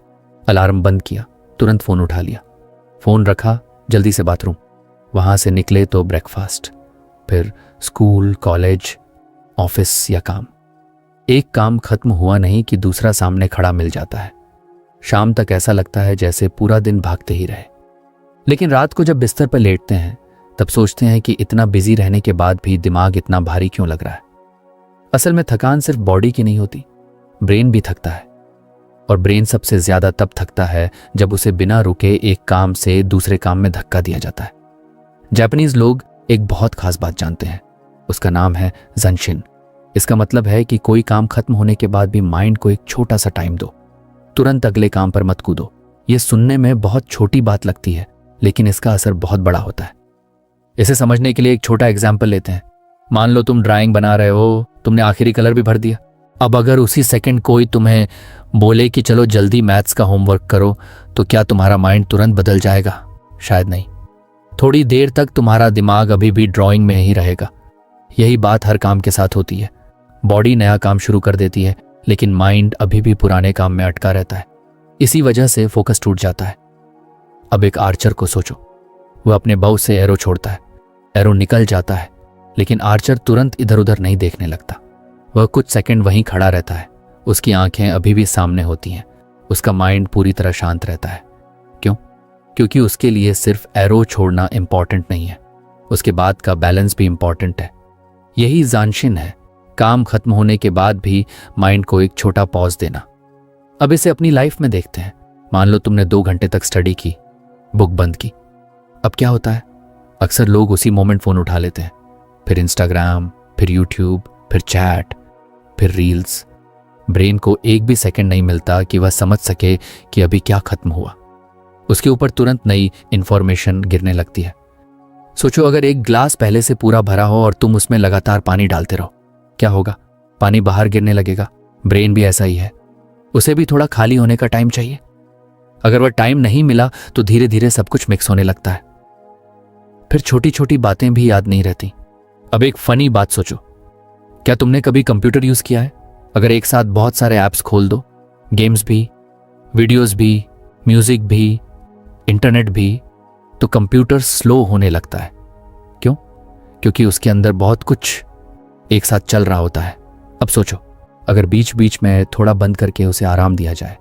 अलार्म बंद किया, तुरंत फोन उठा लिया, फोन रखा, जल्दी से बाथरूम, वहां से निकले तो ब्रेकफास्ट, फिर स्कूल, कॉलेज, ऑफिस या काम। एक काम खत्म हुआ नहीं कि दूसरा सामने खड़ा मिल जाता है। शाम तक ऐसा लगता है जैसे पूरा दिन भागते ही रहे। लेकिन रात को जब बिस्तर पर लेटते हैं तब सोचते हैं कि इतना बिजी रहने के बाद भी दिमाग इतना भारी क्यों लग रहा है। असल में थकान सिर्फ बॉडी की नहीं होती, ब्रेन भी थकता है। और ब्रेन सबसे ज्यादा तब थकता है जब उसे बिना रुके एक काम से दूसरे काम में धक्का दिया जाता है। जापानीज लोग एक बहुत खास बात जानते हैं, उसका नाम है ज़ंशिन। इसका मतलब है कि कोई काम खत्म होने के बाद भी माइंड को एक छोटा सा टाइम दो, तुरंत अगले काम पर मत कूदो। यह सुनने में बहुत छोटी बात लगती है, लेकिन इसका असर बहुत बड़ा होता है। इसे समझने के लिए एक छोटा एग्जाम्पल लेते हैं। मान लो तुम ड्राइंग बना रहे हो, तुमने आखिरी कलर भी भर दिया। अब अगर उसी सेकंड कोई तुम्हें बोले कि चलो जल्दी मैथ्स का होमवर्क करो, तो क्या तुम्हारा माइंड तुरंत बदल जाएगा? शायद नहीं। थोड़ी देर तक तुम्हारा दिमाग अभी भी ड्राइंग में ही रहेगा। यही बात हर काम के साथ होती है। बॉडी नया काम शुरू कर देती है, लेकिन माइंड अभी भी पुराने काम में अटका रहता है। इसी वजह से फोकस टूट जाता है। अब एक आर्चर को सोचो, वह अपने बॉव से एरो छोड़ता है, एरो निकल जाता है, लेकिन आर्चर तुरंत इधर उधर नहीं देखने लगता। वह कुछ सेकंड वहीं खड़ा रहता है। उसकी आंखें अभी भी सामने होती हैं, उसका माइंड पूरी तरह शांत रहता है। क्यों? क्योंकि उसके लिए सिर्फ एरो छोड़ना इंपॉर्टेंट नहीं है, उसके बाद का बैलेंस भी इंपॉर्टेंट है। यही ज़ांशिन है, काम खत्म होने के बाद भी माइंड को एक छोटा पॉज देना। अब इसे अपनी लाइफ में देखते हैं। मान लो तुमने 2 घंटे तक स्टडी की, बुक बंद की। अब क्या होता है? अक्सर लोग उसी मोमेंट फोन उठा लेते हैं, फिर इंस्टाग्राम, फिर यूट्यूब, फिर चैट, फिर रील्स। ब्रेन को एक भी सेकंड नहीं मिलता कि वह समझ सके कि अभी क्या खत्म हुआ। उसके ऊपर तुरंत नई इंफॉर्मेशन गिरने लगती है। सोचो, अगर एक ग्लास पहले से पूरा भरा हो और तुम उसमें लगातार पानी डालते रहो, क्या होगा? पानी बाहर गिरने लगेगा। ब्रेन भी ऐसा ही है, उसे भी थोड़ा खाली होने का टाइम चाहिए। अगर वह टाइम नहीं मिला तो धीरे धीरे सब कुछ मिक्स होने लगता है। फिर छोटी छोटी बातें भी याद नहीं रहती। अब एक फनी बात सोचो, क्या तुमने कभी कंप्यूटर यूज किया है? अगर एक साथ बहुत सारे ऐप्स खोल दो, गेम्स भी, वीडियोस भी, म्यूजिक भी, इंटरनेट भी, तो कंप्यूटर स्लो होने लगता है। क्यों? क्योंकि उसके अंदर बहुत कुछ एक साथ चल रहा होता है। अब सोचो, अगर बीच बीच में थोड़ा बंद करके उसे आराम दिया जाए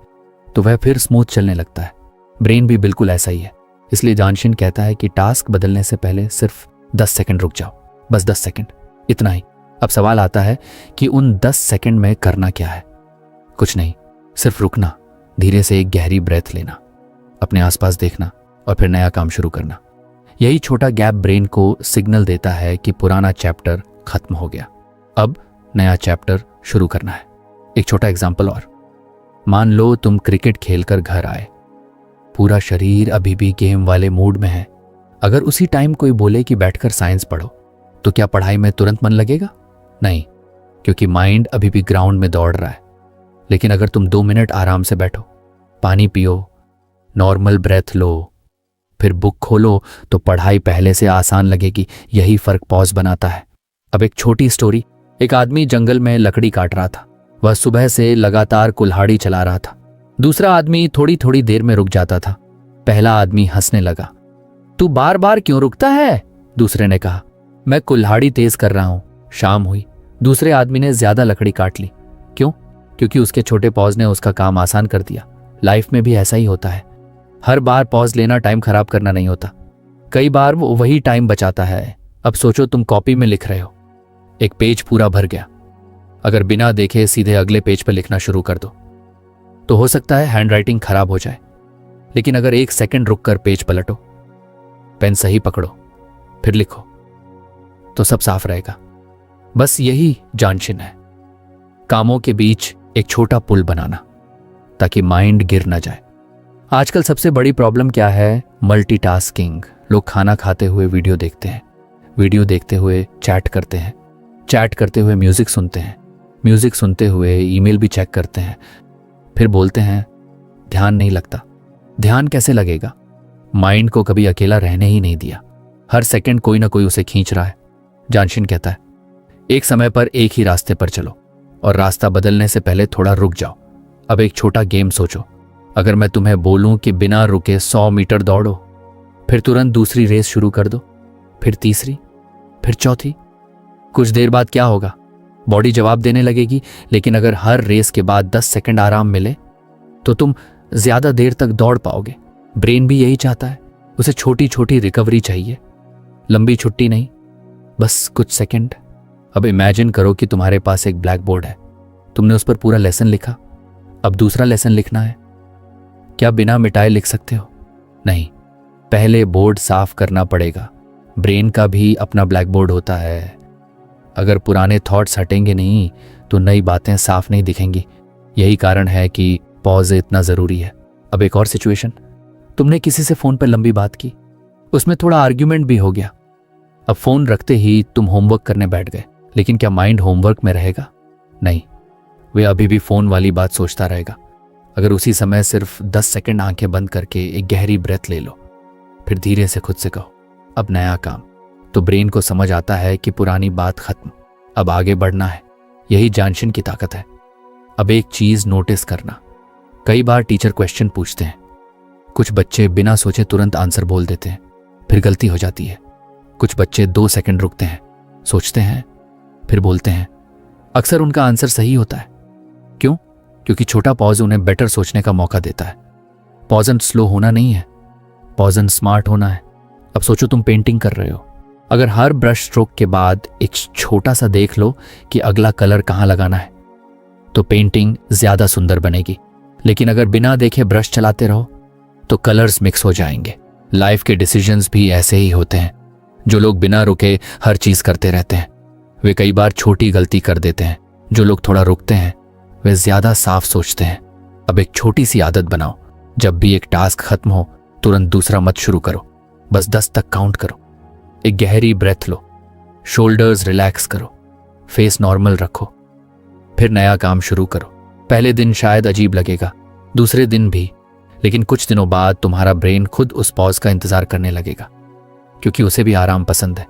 तो वह फिर स्मूथ चलने लगता है। ब्रेन भी बिल्कुल ऐसा ही है। इसलिए ज़ांशिन कहता है कि टास्क बदलने से पहले सिर्फ 10 सेकंड रुक जाओ, बस 10 सेकंड, इतना ही। अब सवाल आता है कि उन 10 सेकंड में करना क्या है? कुछ नहीं, सिर्फ रुकना, धीरे से एक गहरी ब्रेथ लेना, अपने आसपास देखना और फिर नया काम शुरू करना। यही छोटा गैप ब्रेन को सिग्नल देता है कि पुराना चैप्टर खत्म हो गया, अब नया चैप्टर शुरू करना है। एक छोटा एग्जाम्पल और, मान लो तुम क्रिकेट खेलकर घर आए, पूरा शरीर अभी भी गेम वाले मूड में है। अगर उसी टाइम कोई बोले कि बैठकर साइंस पढ़ो, तो क्या पढ़ाई में तुरंत मन लगेगा? नहीं, क्योंकि माइंड अभी भी ग्राउंड में दौड़ रहा है। लेकिन अगर तुम 2 मिनट आराम से बैठो, पानी पियो, नॉर्मल ब्रेथ लो, फिर बुक खोलो, तो पढ़ाई पहले से आसान लगेगी। यही फर्क पॉज बनाता है। अब एक छोटी स्टोरी। एक आदमी जंगल में लकड़ी काट रहा था। वह सुबह से लगातार कुल्हाड़ी चला रहा था। दूसरा आदमी थोड़ी थोड़ी देर में रुक जाता था। पहला आदमी हंसने लगा। तू बार बार क्यों रुकता है? दूसरे ने कहा। मैं कुल्हाड़ी तेज कर रहा हूं। शाम हुई। दूसरे आदमी ने ज्यादा लकड़ी काट ली। क्यों? क्योंकि उसके छोटे पॉज ने उसका काम आसान कर दिया। लाइफ में भी ऐसा ही होता है। हर बार पॉज लेना टाइम खराब करना नहीं होता, कई बार वो वही टाइम बचाता है। अब सोचो तुम कॉपी में लिख रहे हो, एक पेज पूरा भर गया। अगर बिना देखे सीधे अगले पेज पर लिखना शुरू कर दो तो हो सकता है हैंडराइटिंग खराब हो जाए। लेकिन अगर 1 सेकंड रुककर पेज पलटो, पेन सही पकड़ो, फिर लिखो, तो सब साफ रहेगा। बस यही जानशीन है, कामों के बीच एक छोटा पुल बनाना, ताकि माइंड गिर ना जाए। आजकल सबसे बड़ी प्रॉब्लम क्या है? मल्टीटास्किंग। लोग खाना खाते हुए वीडियो देखते हैं, वीडियो देखते हुए चैट करते हैं, चैट करते हुए म्यूजिक सुनते हैं, म्यूजिक सुनते हुए ईमेल भी चेक करते हैं, फिर बोलते हैं ध्यान नहीं लगता। ध्यान कैसे लगेगा? माइंड को कभी अकेला रहने ही नहीं दिया। हर सेकंड कोई ना कोई उसे खींच रहा है। जानशीन कहता है, एक समय पर एक ही रास्ते पर चलो और रास्ता बदलने से पहले थोड़ा रुक जाओ। अब एक छोटा गेम सोचो। अगर मैं तुम्हें बोलूं कि बिना रुके 100 मीटर दौड़ो, फिर तुरंत दूसरी रेस शुरू कर दो, फिर तीसरी, फिर चौथी, कुछ देर बाद क्या होगा? बॉडी जवाब देने लगेगी। लेकिन अगर हर रेस के बाद 10 सेकंड आराम मिले तो तुम ज्यादा देर तक दौड़ पाओगे। ब्रेन भी यही चाहता है, उसे छोटी छोटी रिकवरी चाहिए, लंबी छुट्टी नहीं, बस कुछ सेकंड। अब इमेजिन करो कि तुम्हारे पास एक ब्लैक बोर्ड है, तुमने उस पर पूरा लेसन लिखा, अब दूसरा लेसन लिखना है। क्या बिना मिटाए लिख सकते हो? नहीं, पहले बोर्ड साफ करना पड़ेगा। ब्रेन का भी अपना ब्लैक बोर्ड होता है। अगर पुराने थॉट्स हटेंगे नहीं तो नई बातें साफ नहीं दिखेंगी। यही कारण है कि पॉज इतना जरूरी है। अब एक और सिचुएशन, तुमने किसी से फोन पर लंबी बात की, उसमें थोड़ा आर्ग्यूमेंट भी हो गया। अब फोन रखते ही तुम होमवर्क करने बैठ गए। लेकिन क्या माइंड होमवर्क में रहेगा? नहीं, वे अभी भी फोन वाली बात सोचता रहेगा। अगर उसी समय सिर्फ 10 सेकंड आंखें बंद करके एक गहरी ब्रेथ ले लो, फिर धीरे से खुद से कहो अब नया काम, तो ब्रेन को समझ आता है कि पुरानी बात खत्म, अब आगे बढ़ना है। यही जानशीन की ताकत है। अब एक चीज नोटिस करना, कई बार टीचर क्वेश्चन पूछते हैं, कुछ बच्चे बिना सोचे तुरंत आंसर बोल देते हैं, फिर गलती हो जाती है। कुछ बच्चे 2 सेकंड रुकते हैं, सोचते हैं, फिर बोलते हैं। अक्सर उनका आंसर सही होता है। क्यों? क्योंकि छोटा पॉज उन्हें बेटर सोचने का मौका देता है। पॉजन स्लो होना नहीं है, पॉजन स्मार्ट होना है। अब सोचो तुम पेंटिंग कर रहे हो। अगर हर ब्रश स्ट्रोक के बाद एक छोटा सा देख लो कि अगला कलर कहां लगाना है, तो पेंटिंग ज्यादा सुंदर बनेगी। लेकिन अगर बिना देखे ब्रश चलाते रहो तो कलर्स मिक्स हो जाएंगे। लाइफ के डिसीजंस भी ऐसे ही होते हैं। जो लोग बिना रुके हर चीज करते रहते हैं, वे कई बार छोटी गलती कर देते हैं। जो लोग थोड़ा रुकते हैं, वे ज्यादा साफ सोचते हैं। अब एक छोटी सी आदत बनाओ, जब भी एक टास्क खत्म हो तुरंत दूसरा मत शुरू करो, बस 10 तक काउंट करो। एक गहरी ब्रेथ लो, शोल्डर्स रिलैक्स करो, फेस नॉर्मल रखो, फिर नया काम शुरू करो। पहले दिन शायद अजीब लगेगा, दूसरे दिन भी, लेकिन कुछ दिनों बाद तुम्हारा ब्रेन खुद उस पॉज का इंतजार करने लगेगा, क्योंकि उसे भी आराम पसंद है।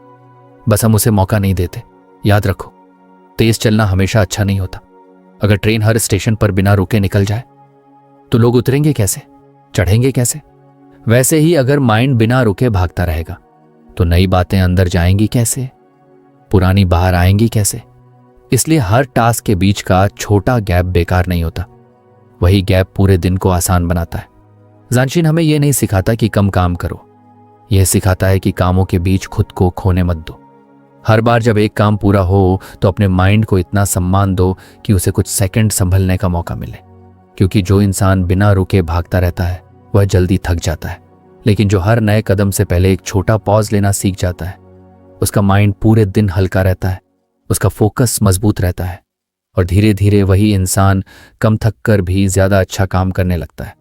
बस हम उसे मौका नहीं देते। याद रखो, तेज चलना हमेशा अच्छा नहीं होता। अगर ट्रेन हर स्टेशन पर बिना रुके निकल जाए तो लोग उतरेंगे कैसे, चढ़ेंगे कैसे? वैसे ही अगर माइंड बिना रुके भागता रहेगा तो नई बातें अंदर जाएंगी कैसे, पुरानी बाहर आएंगी कैसे? इसलिए हर टास्क के बीच का छोटा गैप बेकार नहीं होता, वही गैप पूरे दिन को आसान बनाता है। जानशीन हमें यह नहीं सिखाता कि कम काम करो, यह सिखाता है कि कामों के बीच खुद को खोने मत दो। हर बार जब एक काम पूरा हो तो अपने माइंड को इतना सम्मान दो कि उसे कुछ सेकंड संभलने का मौका मिले, क्योंकि जो इंसान बिना रुके भागता रहता है वह जल्दी थक जाता है, लेकिन जो हर नए कदम से पहले एक छोटा पॉज लेना सीख जाता है, उसका माइंड पूरे दिन हल्का रहता है, उसका फोकस मजबूत रहता है और धीरे धीरे वही इंसान कम थक कर भी ज्यादा अच्छा काम करने लगता है।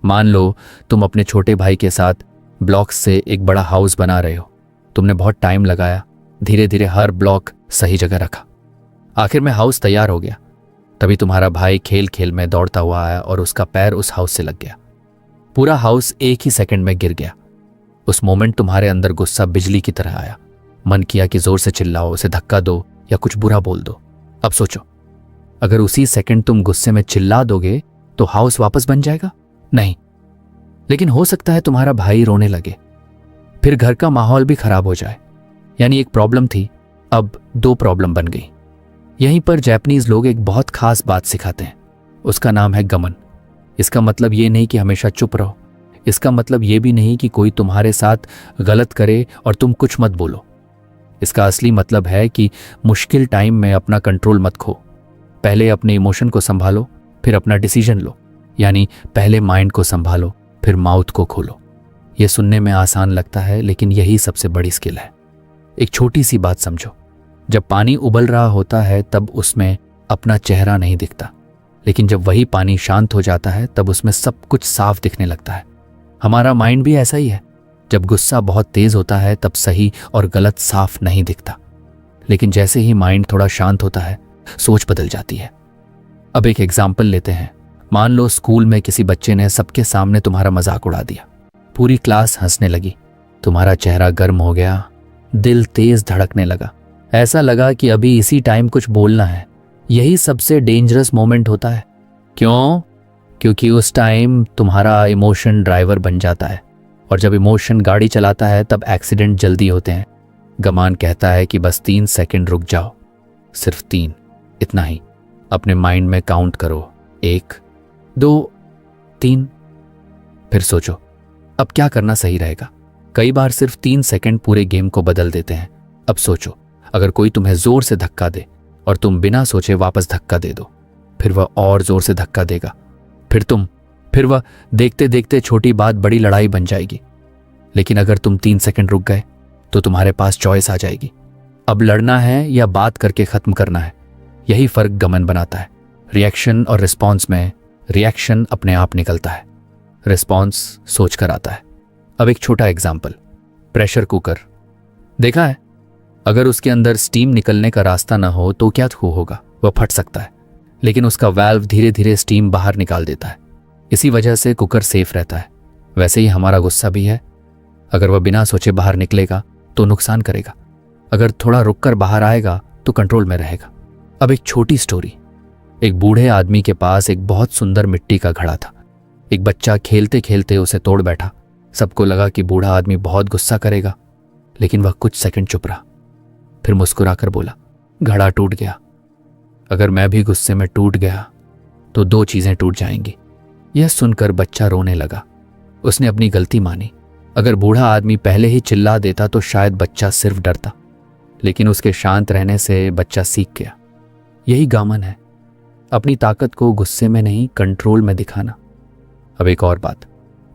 मान लो तुम अपने छोटे भाई के साथ ब्लॉक्स से एक बड़ा हाउस बना रहे हो। तुमने बहुत टाइम लगाया, धीरे धीरे हर ब्लॉक सही जगह रखा। आखिर में हाउस तैयार हो गया। तभी तुम्हारा भाई खेल खेल में दौड़ता हुआ आया और उसका पैर उस हाउस से लग गया। पूरा हाउस एक ही सेकंड में गिर गया। उस मोमेंट तुम्हारे अंदर गुस्सा बिजली की तरह आया। मन किया कि जोर से चिल्लाओ, उसे धक्का दो या कुछ बुरा बोल दो। अब सोचो, अगर उसी सेकंड तुम गुस्से में चिल्ला दोगे तो हाउस वापस बन जाएगा? नहीं। लेकिन हो सकता है तुम्हारा भाई रोने लगे, फिर घर का माहौल भी खराब हो जाए। यानी एक प्रॉब्लम थी, अब दो प्रॉब्लम बन गई। यहीं पर जापानीज लोग एक बहुत खास बात सिखाते हैं, उसका नाम है गमन। इसका मतलब ये नहीं कि हमेशा चुप रहो, इसका मतलब ये भी नहीं कि कोई तुम्हारे साथ गलत करे और तुम कुछ मत बोलो। इसका असली मतलब है कि मुश्किल टाइम में अपना कंट्रोल मत खो। पहले अपने इमोशन को संभालो, फिर अपना डिसीजन लो। यानी पहले माइंड को संभालो, फिर माउथ को खोलो। यह सुनने में आसान लगता है, लेकिन यही सबसे बड़ी स्किल है। एक छोटी सी बात समझो, जब पानी उबल रहा होता है तब उसमें अपना चेहरा नहीं दिखता, लेकिन जब वही पानी शांत हो जाता है तब उसमें सब कुछ साफ दिखने लगता है। हमारा माइंड भी ऐसा ही है। जब गुस्सा बहुत तेज होता है तब सही और गलत साफ नहीं दिखता, लेकिन जैसे ही माइंड थोड़ा शांत होता है सोच बदल जाती है। अब एक एग्जाम्पल लेते हैं। मान लो स्कूल में किसी बच्चे ने सबके सामने तुम्हारा मजाक उड़ा दिया। पूरी क्लास हंसने लगी, तुम्हारा चेहरा गर्म हो गया, दिल तेज धड़कने लगा। ऐसा लगा कि अभी इसी टाइम कुछ बोलना है। यही सबसे डेंजरस मोमेंट होता है। क्यों? क्योंकि उस टाइम तुम्हारा इमोशन ड्राइवर बन जाता है, और जब इमोशन गाड़ी चलाता है तब एक्सीडेंट जल्दी होते हैं। गमान कहता है कि बस 3 सेकंड रुक जाओ, सिर्फ 3, इतना ही। अपने माइंड में काउंट करो, 1, 2, 3, फिर सोचो अब क्या करना सही रहेगा। कई बार सिर्फ 3 सेकंड पूरे गेम को बदल देते हैं। अब सोचो, अगर कोई तुम्हें जोर से धक्का दे और तुम बिना सोचे वापस धक्का दे दो, फिर वह और जोर से धक्का देगा, फिर वह देखते देखते छोटी बात बड़ी लड़ाई बन जाएगी। लेकिन अगर तुम 3 सेकंड रुक गए तो तुम्हारे पास चॉइस आ जाएगी, अब लड़ना है या बात करके खत्म करना है। यही फर्क गमन बनाता है। रिएक्शन और रिस्पॉन्स में रिएक्शन अपने आप निकलता है, रिस्पॉन्स सोच कर आता है। अब एक छोटा एग्जाम्पल, प्रेशर कुकर देखा है? अगर उसके अंदर स्टीम निकलने का रास्ता ना हो तो क्या होगा? वह फट सकता है, लेकिन उसका वाल्व धीरे धीरे स्टीम बाहर निकाल देता है। इसी वजह से कुकर सेफ रहता है। वैसे ही हमारा गुस्सा भी है। अगर वह बिना सोचे बाहर निकलेगा तो नुकसान करेगा, अगर थोड़ा रुककर बाहर आएगा तो कंट्रोल में रहेगा। अब एक छोटी स्टोरी। एक बूढ़े आदमी के पास एक बहुत सुंदर मिट्टी का घड़ा था। एक बच्चा खेलते खेलते उसे तोड़ बैठा। सबको लगा कि बूढ़ा आदमी बहुत गुस्सा करेगा, लेकिन वह कुछ सेकंड चुप रहा, फिर मुस्कुराकर बोला, घड़ा टूट गया। अगर मैं भी गुस्से में टूट गया तो 2 चीजें टूट जाएंगी। यह सुनकर बच्चा रोने लगा। उसने अपनी गलती मानी। अगर बूढ़ा आदमी पहले ही चिल्ला देता तो शायद बच्चा सिर्फ डरता, लेकिन उसके शांत रहने से बच्चा सीख गया। यही गामन है, अपनी ताकत को गुस्से में नहीं कंट्रोल में दिखाना। अब एक और बात,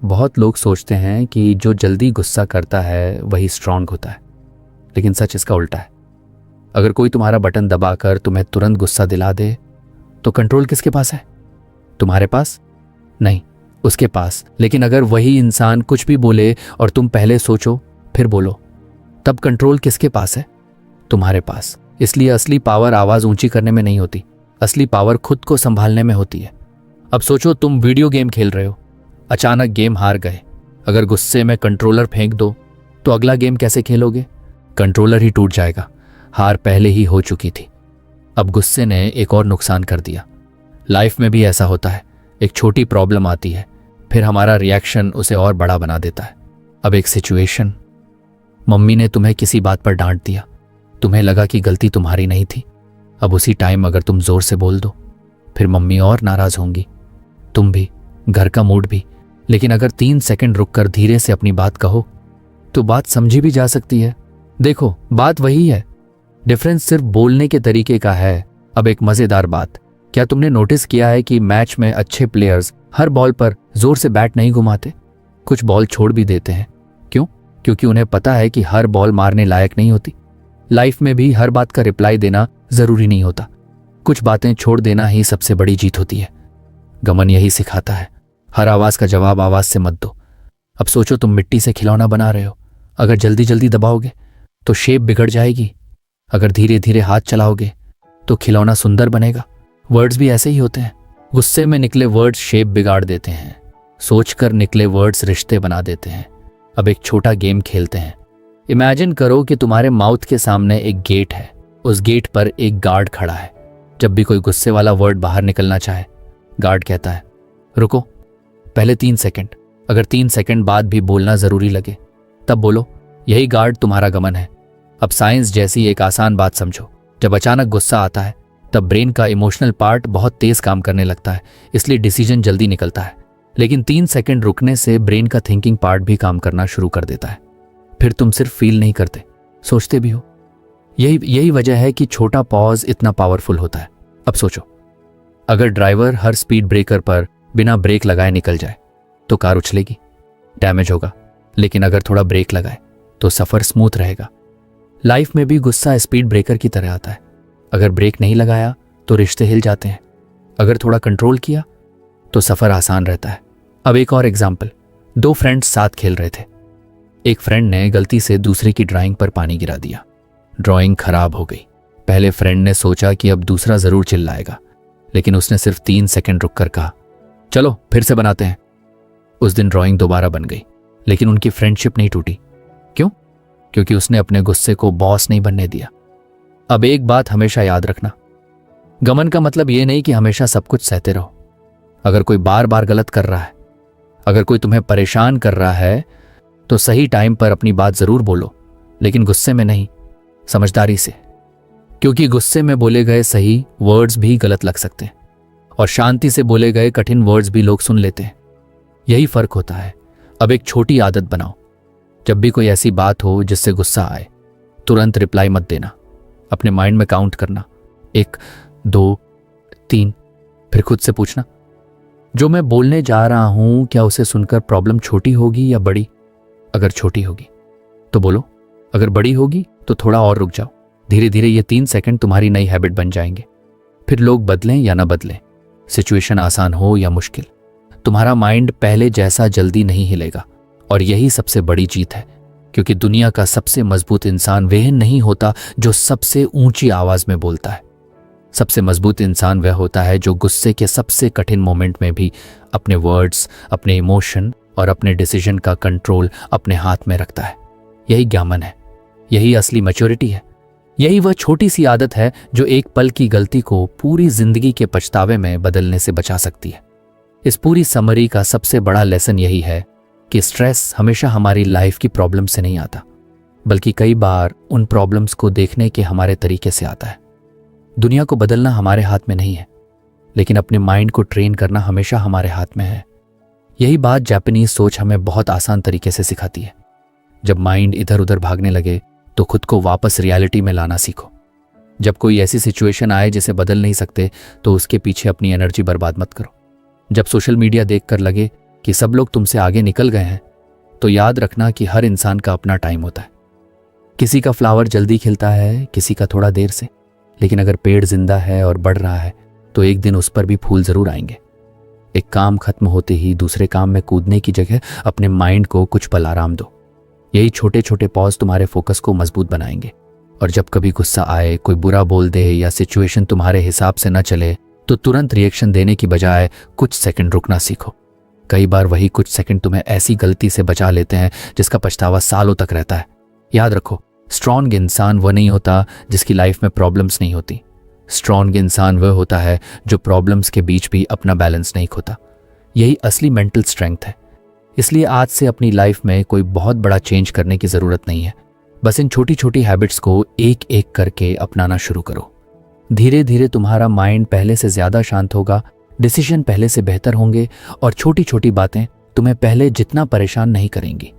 बहुत लोग सोचते हैं कि जो जल्दी गुस्सा करता है वही स्ट्रांग होता है, लेकिन सच इसका उल्टा है। अगर कोई तुम्हारा बटन दबाकर तुम्हें तुरंत गुस्सा दिला दे तो कंट्रोल किसके पास है? तुम्हारे पास नहीं, उसके पास। लेकिन अगर वही इंसान कुछ भी बोले और तुम पहले सोचो फिर बोलो, तब कंट्रोल किसके पास है? तुम्हारे पास। इसलिए असली पावर आवाज ऊंची करने में नहीं होती, असली पावर खुद को संभालने में होती है। अब सोचो, तुम वीडियो गेम खेल रहे हो, अचानक गेम हार गए। अगर गुस्से में कंट्रोलर फेंक दो तो अगला गेम कैसे खेलोगे? कंट्रोलर ही टूट जाएगा, हार पहले ही हो चुकी थी। अब गुस्से ने एक और नुकसान कर दिया। लाइफ में भी ऐसा होता है, एक छोटी प्रॉब्लम आती है, फिर हमारा रिएक्शन उसे और बड़ा बना देता है। अब एक सिचुएशन, मम्मी ने तुम्हें किसी बात पर डांट दिया, तुम्हें लगा कि गलती तुम्हारी नहीं थी। अब उसी टाइम अगर तुम जोर से बोल दो, फिर मम्मी और नाराज होंगी, तुम भी, घर का मूड भी। लेकिन अगर 3 सेकंड रुककर धीरे से अपनी बात कहो तो बात समझी भी जा सकती है। देखो, बात वही है, डिफरेंस सिर्फ बोलने के तरीके का है। अब एक मजेदार बात, क्या तुमने नोटिस किया है कि मैच में अच्छे प्लेयर्स हर बॉल पर जोर से बैट नहीं घुमाते? कुछ बॉल छोड़ भी देते हैं। क्यों? क्योंकि उन्हें पता है कि हर बॉल मारने लायक नहीं होती। लाइफ में भी हर बात का रिप्लाई देना जरूरी नहीं होता। कुछ बातें छोड़ देना ही सबसे बड़ी जीत होती है। गमन यही सिखाता है, हर आवाज का जवाब आवाज से मत दो। अब सोचो, तुम मिट्टी से खिलौना बना रहे हो। अगर जल्दी जल्दी दबाओगे तो शेप बिगड़ जाएगी। अगर धीरे धीरे हाथ चलाओगे तो खिलौना सुंदर बनेगा। वर्ड्स भी ऐसे ही होते हैं। गुस्से में निकले वर्ड्स शेप बिगाड़ देते हैं। सोचकर निकले वर्ड्स रिश्ते बना देते हैं। अब एक छोटा गेम खेलते हैं। इमेजिन करो कि तुम्हारे माउथ के सामने एक गेट है। उस गेट पर एक गार्ड खड़ा है। जब भी कोई गुस्से वाला वर्ड बाहर निकलना चाहे, गार्ड कहता है, रुको, पहले 3 सेकंड। अगर 3 सेकंड बाद भी बोलना जरूरी लगे तब बोलो। यही गार्ड तुम्हारा गमन है। अब साइंस जैसी एक आसान बात समझो। जब अचानक गुस्सा आता है तब ब्रेन का इमोशनल पार्ट बहुत तेज काम करने लगता है, इसलिए डिसीजन जल्दी निकलता है। लेकिन 3 सेकंड रुकने से ब्रेन का थिंकिंग पार्ट भी काम करना शुरू कर देता है। फिर तुम सिर्फ फील नहीं करते, सोचते भी हो। यही वजह है कि छोटा पॉज इतना पावरफुल होता है। अब सोचो, अगर ड्राइवर हर स्पीड ब्रेकर पर बिना ब्रेक लगाए निकल जाए तो कार उछलेगी, डैमेज होगा। लेकिन अगर थोड़ा ब्रेक लगाए तो सफर स्मूथ रहेगा। लाइफ में भी गुस्सा स्पीड ब्रेकर की तरह आता है। अगर ब्रेक नहीं लगाया तो रिश्ते हिल जाते हैं। अगर थोड़ा कंट्रोल किया तो सफर आसान रहता है। अब एक और एग्जाम्पल। 2 फ्रेंड्स साथ खेल रहे थे। एक फ्रेंड ने गलती से दूसरे की ड्राइंग पर पानी गिरा दिया। ड्राइंग खराब हो गई। पहले फ्रेंड ने सोचा कि अब दूसरा जरूर चिल्लाएगा, लेकिन उसने सिर्फ 3 सेकंड रुककर कहा, चलो फिर से बनाते हैं। उस दिन ड्राइंग दोबारा बन गई, लेकिन उनकी फ्रेंडशिप नहीं टूटी। क्यों? क्योंकि उसने अपने गुस्से को बॉस नहीं बनने दिया। अब एक बात हमेशा याद रखना, गमन का मतलब ये नहीं कि हमेशा सब कुछ सहते रहो। अगर कोई बार बार गलत कर रहा है, अगर कोई तुम्हें परेशान कर रहा है, तो सही टाइम पर अपनी बात जरूर बोलो, लेकिन गुस्से में नहीं, समझदारी से। क्योंकि गुस्से में बोले गए सही वर्ड्स भी गलत लग सकते हैं और शांति से बोले गए कठिन वर्ड्स भी लोग सुन लेते हैं। यही फर्क होता है। अब एक छोटी आदत बनाओ। जब भी कोई ऐसी बात हो जिससे गुस्सा आए, तुरंत रिप्लाई मत देना। अपने माइंड में काउंट करना, 1, 2, 3। फिर खुद से पूछना, जो मैं बोलने जा रहा हूं क्या उसे सुनकर प्रॉब्लम छोटी होगी या बड़ी? अगर छोटी होगी तो बोलो, अगर बड़ी होगी तो थोड़ा और रुक जाओ। धीरे धीरे ये 3 सेकंड तुम्हारी नई हैबिट बन जाएंगे। फिर लोग बदलें या ना बदलें, सिचुएशन आसान हो या मुश्किल, तुम्हारा माइंड पहले जैसा जल्दी नहीं हिलेगा। और यही सबसे बड़ी जीत है, क्योंकि दुनिया का सबसे मजबूत इंसान वह नहीं होता जो सबसे ऊंची आवाज में बोलता है। सबसे मजबूत इंसान वह होता है जो गुस्से के सबसे कठिन मोमेंट में भी अपने वर्ड्स, अपने इमोशन और अपने डिसीजन का कंट्रोल अपने हाथ में रखता है। यही ज्ञान है, यही असली मैच्योरिटी है। यही वह छोटी सी आदत है जो एक पल की गलती को पूरी जिंदगी के पछतावे में बदलने से बचा सकती है। इस पूरी समरी का सबसे बड़ा लेसन यही है कि स्ट्रेस हमेशा हमारी लाइफ की प्रॉब्लम से नहीं आता, बल्कि कई बार उन प्रॉब्लम्स को देखने के हमारे तरीके से आता है। दुनिया को बदलना हमारे हाथ में नहीं है, लेकिन अपने माइंड को ट्रेन करना हमेशा हमारे हाथ में है। यही बात जापानीज सोच हमें बहुत आसान तरीके से सिखाती है। जब माइंड इधर उधर भागने लगे तो खुद को वापस रियलिटी में लाना सीखो। जब कोई ऐसी सिचुएशन आए जिसे बदल नहीं सकते तो उसके पीछे अपनी एनर्जी बर्बाद मत करो। जब सोशल मीडिया देखकर लगे कि सब लोग तुमसे आगे निकल गए हैं, तो याद रखना कि हर इंसान का अपना टाइम होता है। किसी का फ्लावर जल्दी खिलता है, किसी का थोड़ा देर से, लेकिन अगर पेड़ जिंदा है और बढ़ रहा है तो एक दिन उस पर भी फूल जरूर आएंगे। एक काम खत्म होते ही दूसरे काम में कूदने की जगह अपने माइंड को कुछ पल आराम दो। यही छोटे छोटे पॉज तुम्हारे फोकस को मजबूत बनाएंगे। और जब कभी गुस्सा आए, कोई बुरा बोल दे या सिचुएशन तुम्हारे हिसाब से न चले, तो तुरंत रिएक्शन देने की बजाय कुछ सेकंड रुकना सीखो। कई बार वही कुछ सेकंड तुम्हें ऐसी गलती से बचा लेते हैं जिसका पछतावा सालों तक रहता है। याद रखो, स्ट्रॉन्ग इंसान वह नहीं होता जिसकी लाइफ में प्रॉब्लम्स नहीं होती। स्ट्रॉन्ग इंसान वह होता है जो प्रॉब्लम्स के बीच भी अपना बैलेंस नहीं खोता। यही असली मेंटल स्ट्रेंथ है। इसलिए आज से अपनी लाइफ में कोई बहुत बड़ा चेंज करने की ज़रूरत नहीं है। बस इन छोटी छोटी हैबिट्स को एक एक करके अपनाना शुरू करो। धीरे धीरे तुम्हारा माइंड पहले से ज़्यादा शांत होगा, डिसीजन पहले से बेहतर होंगे और छोटी छोटी बातें तुम्हें पहले जितना परेशान नहीं करेंगी।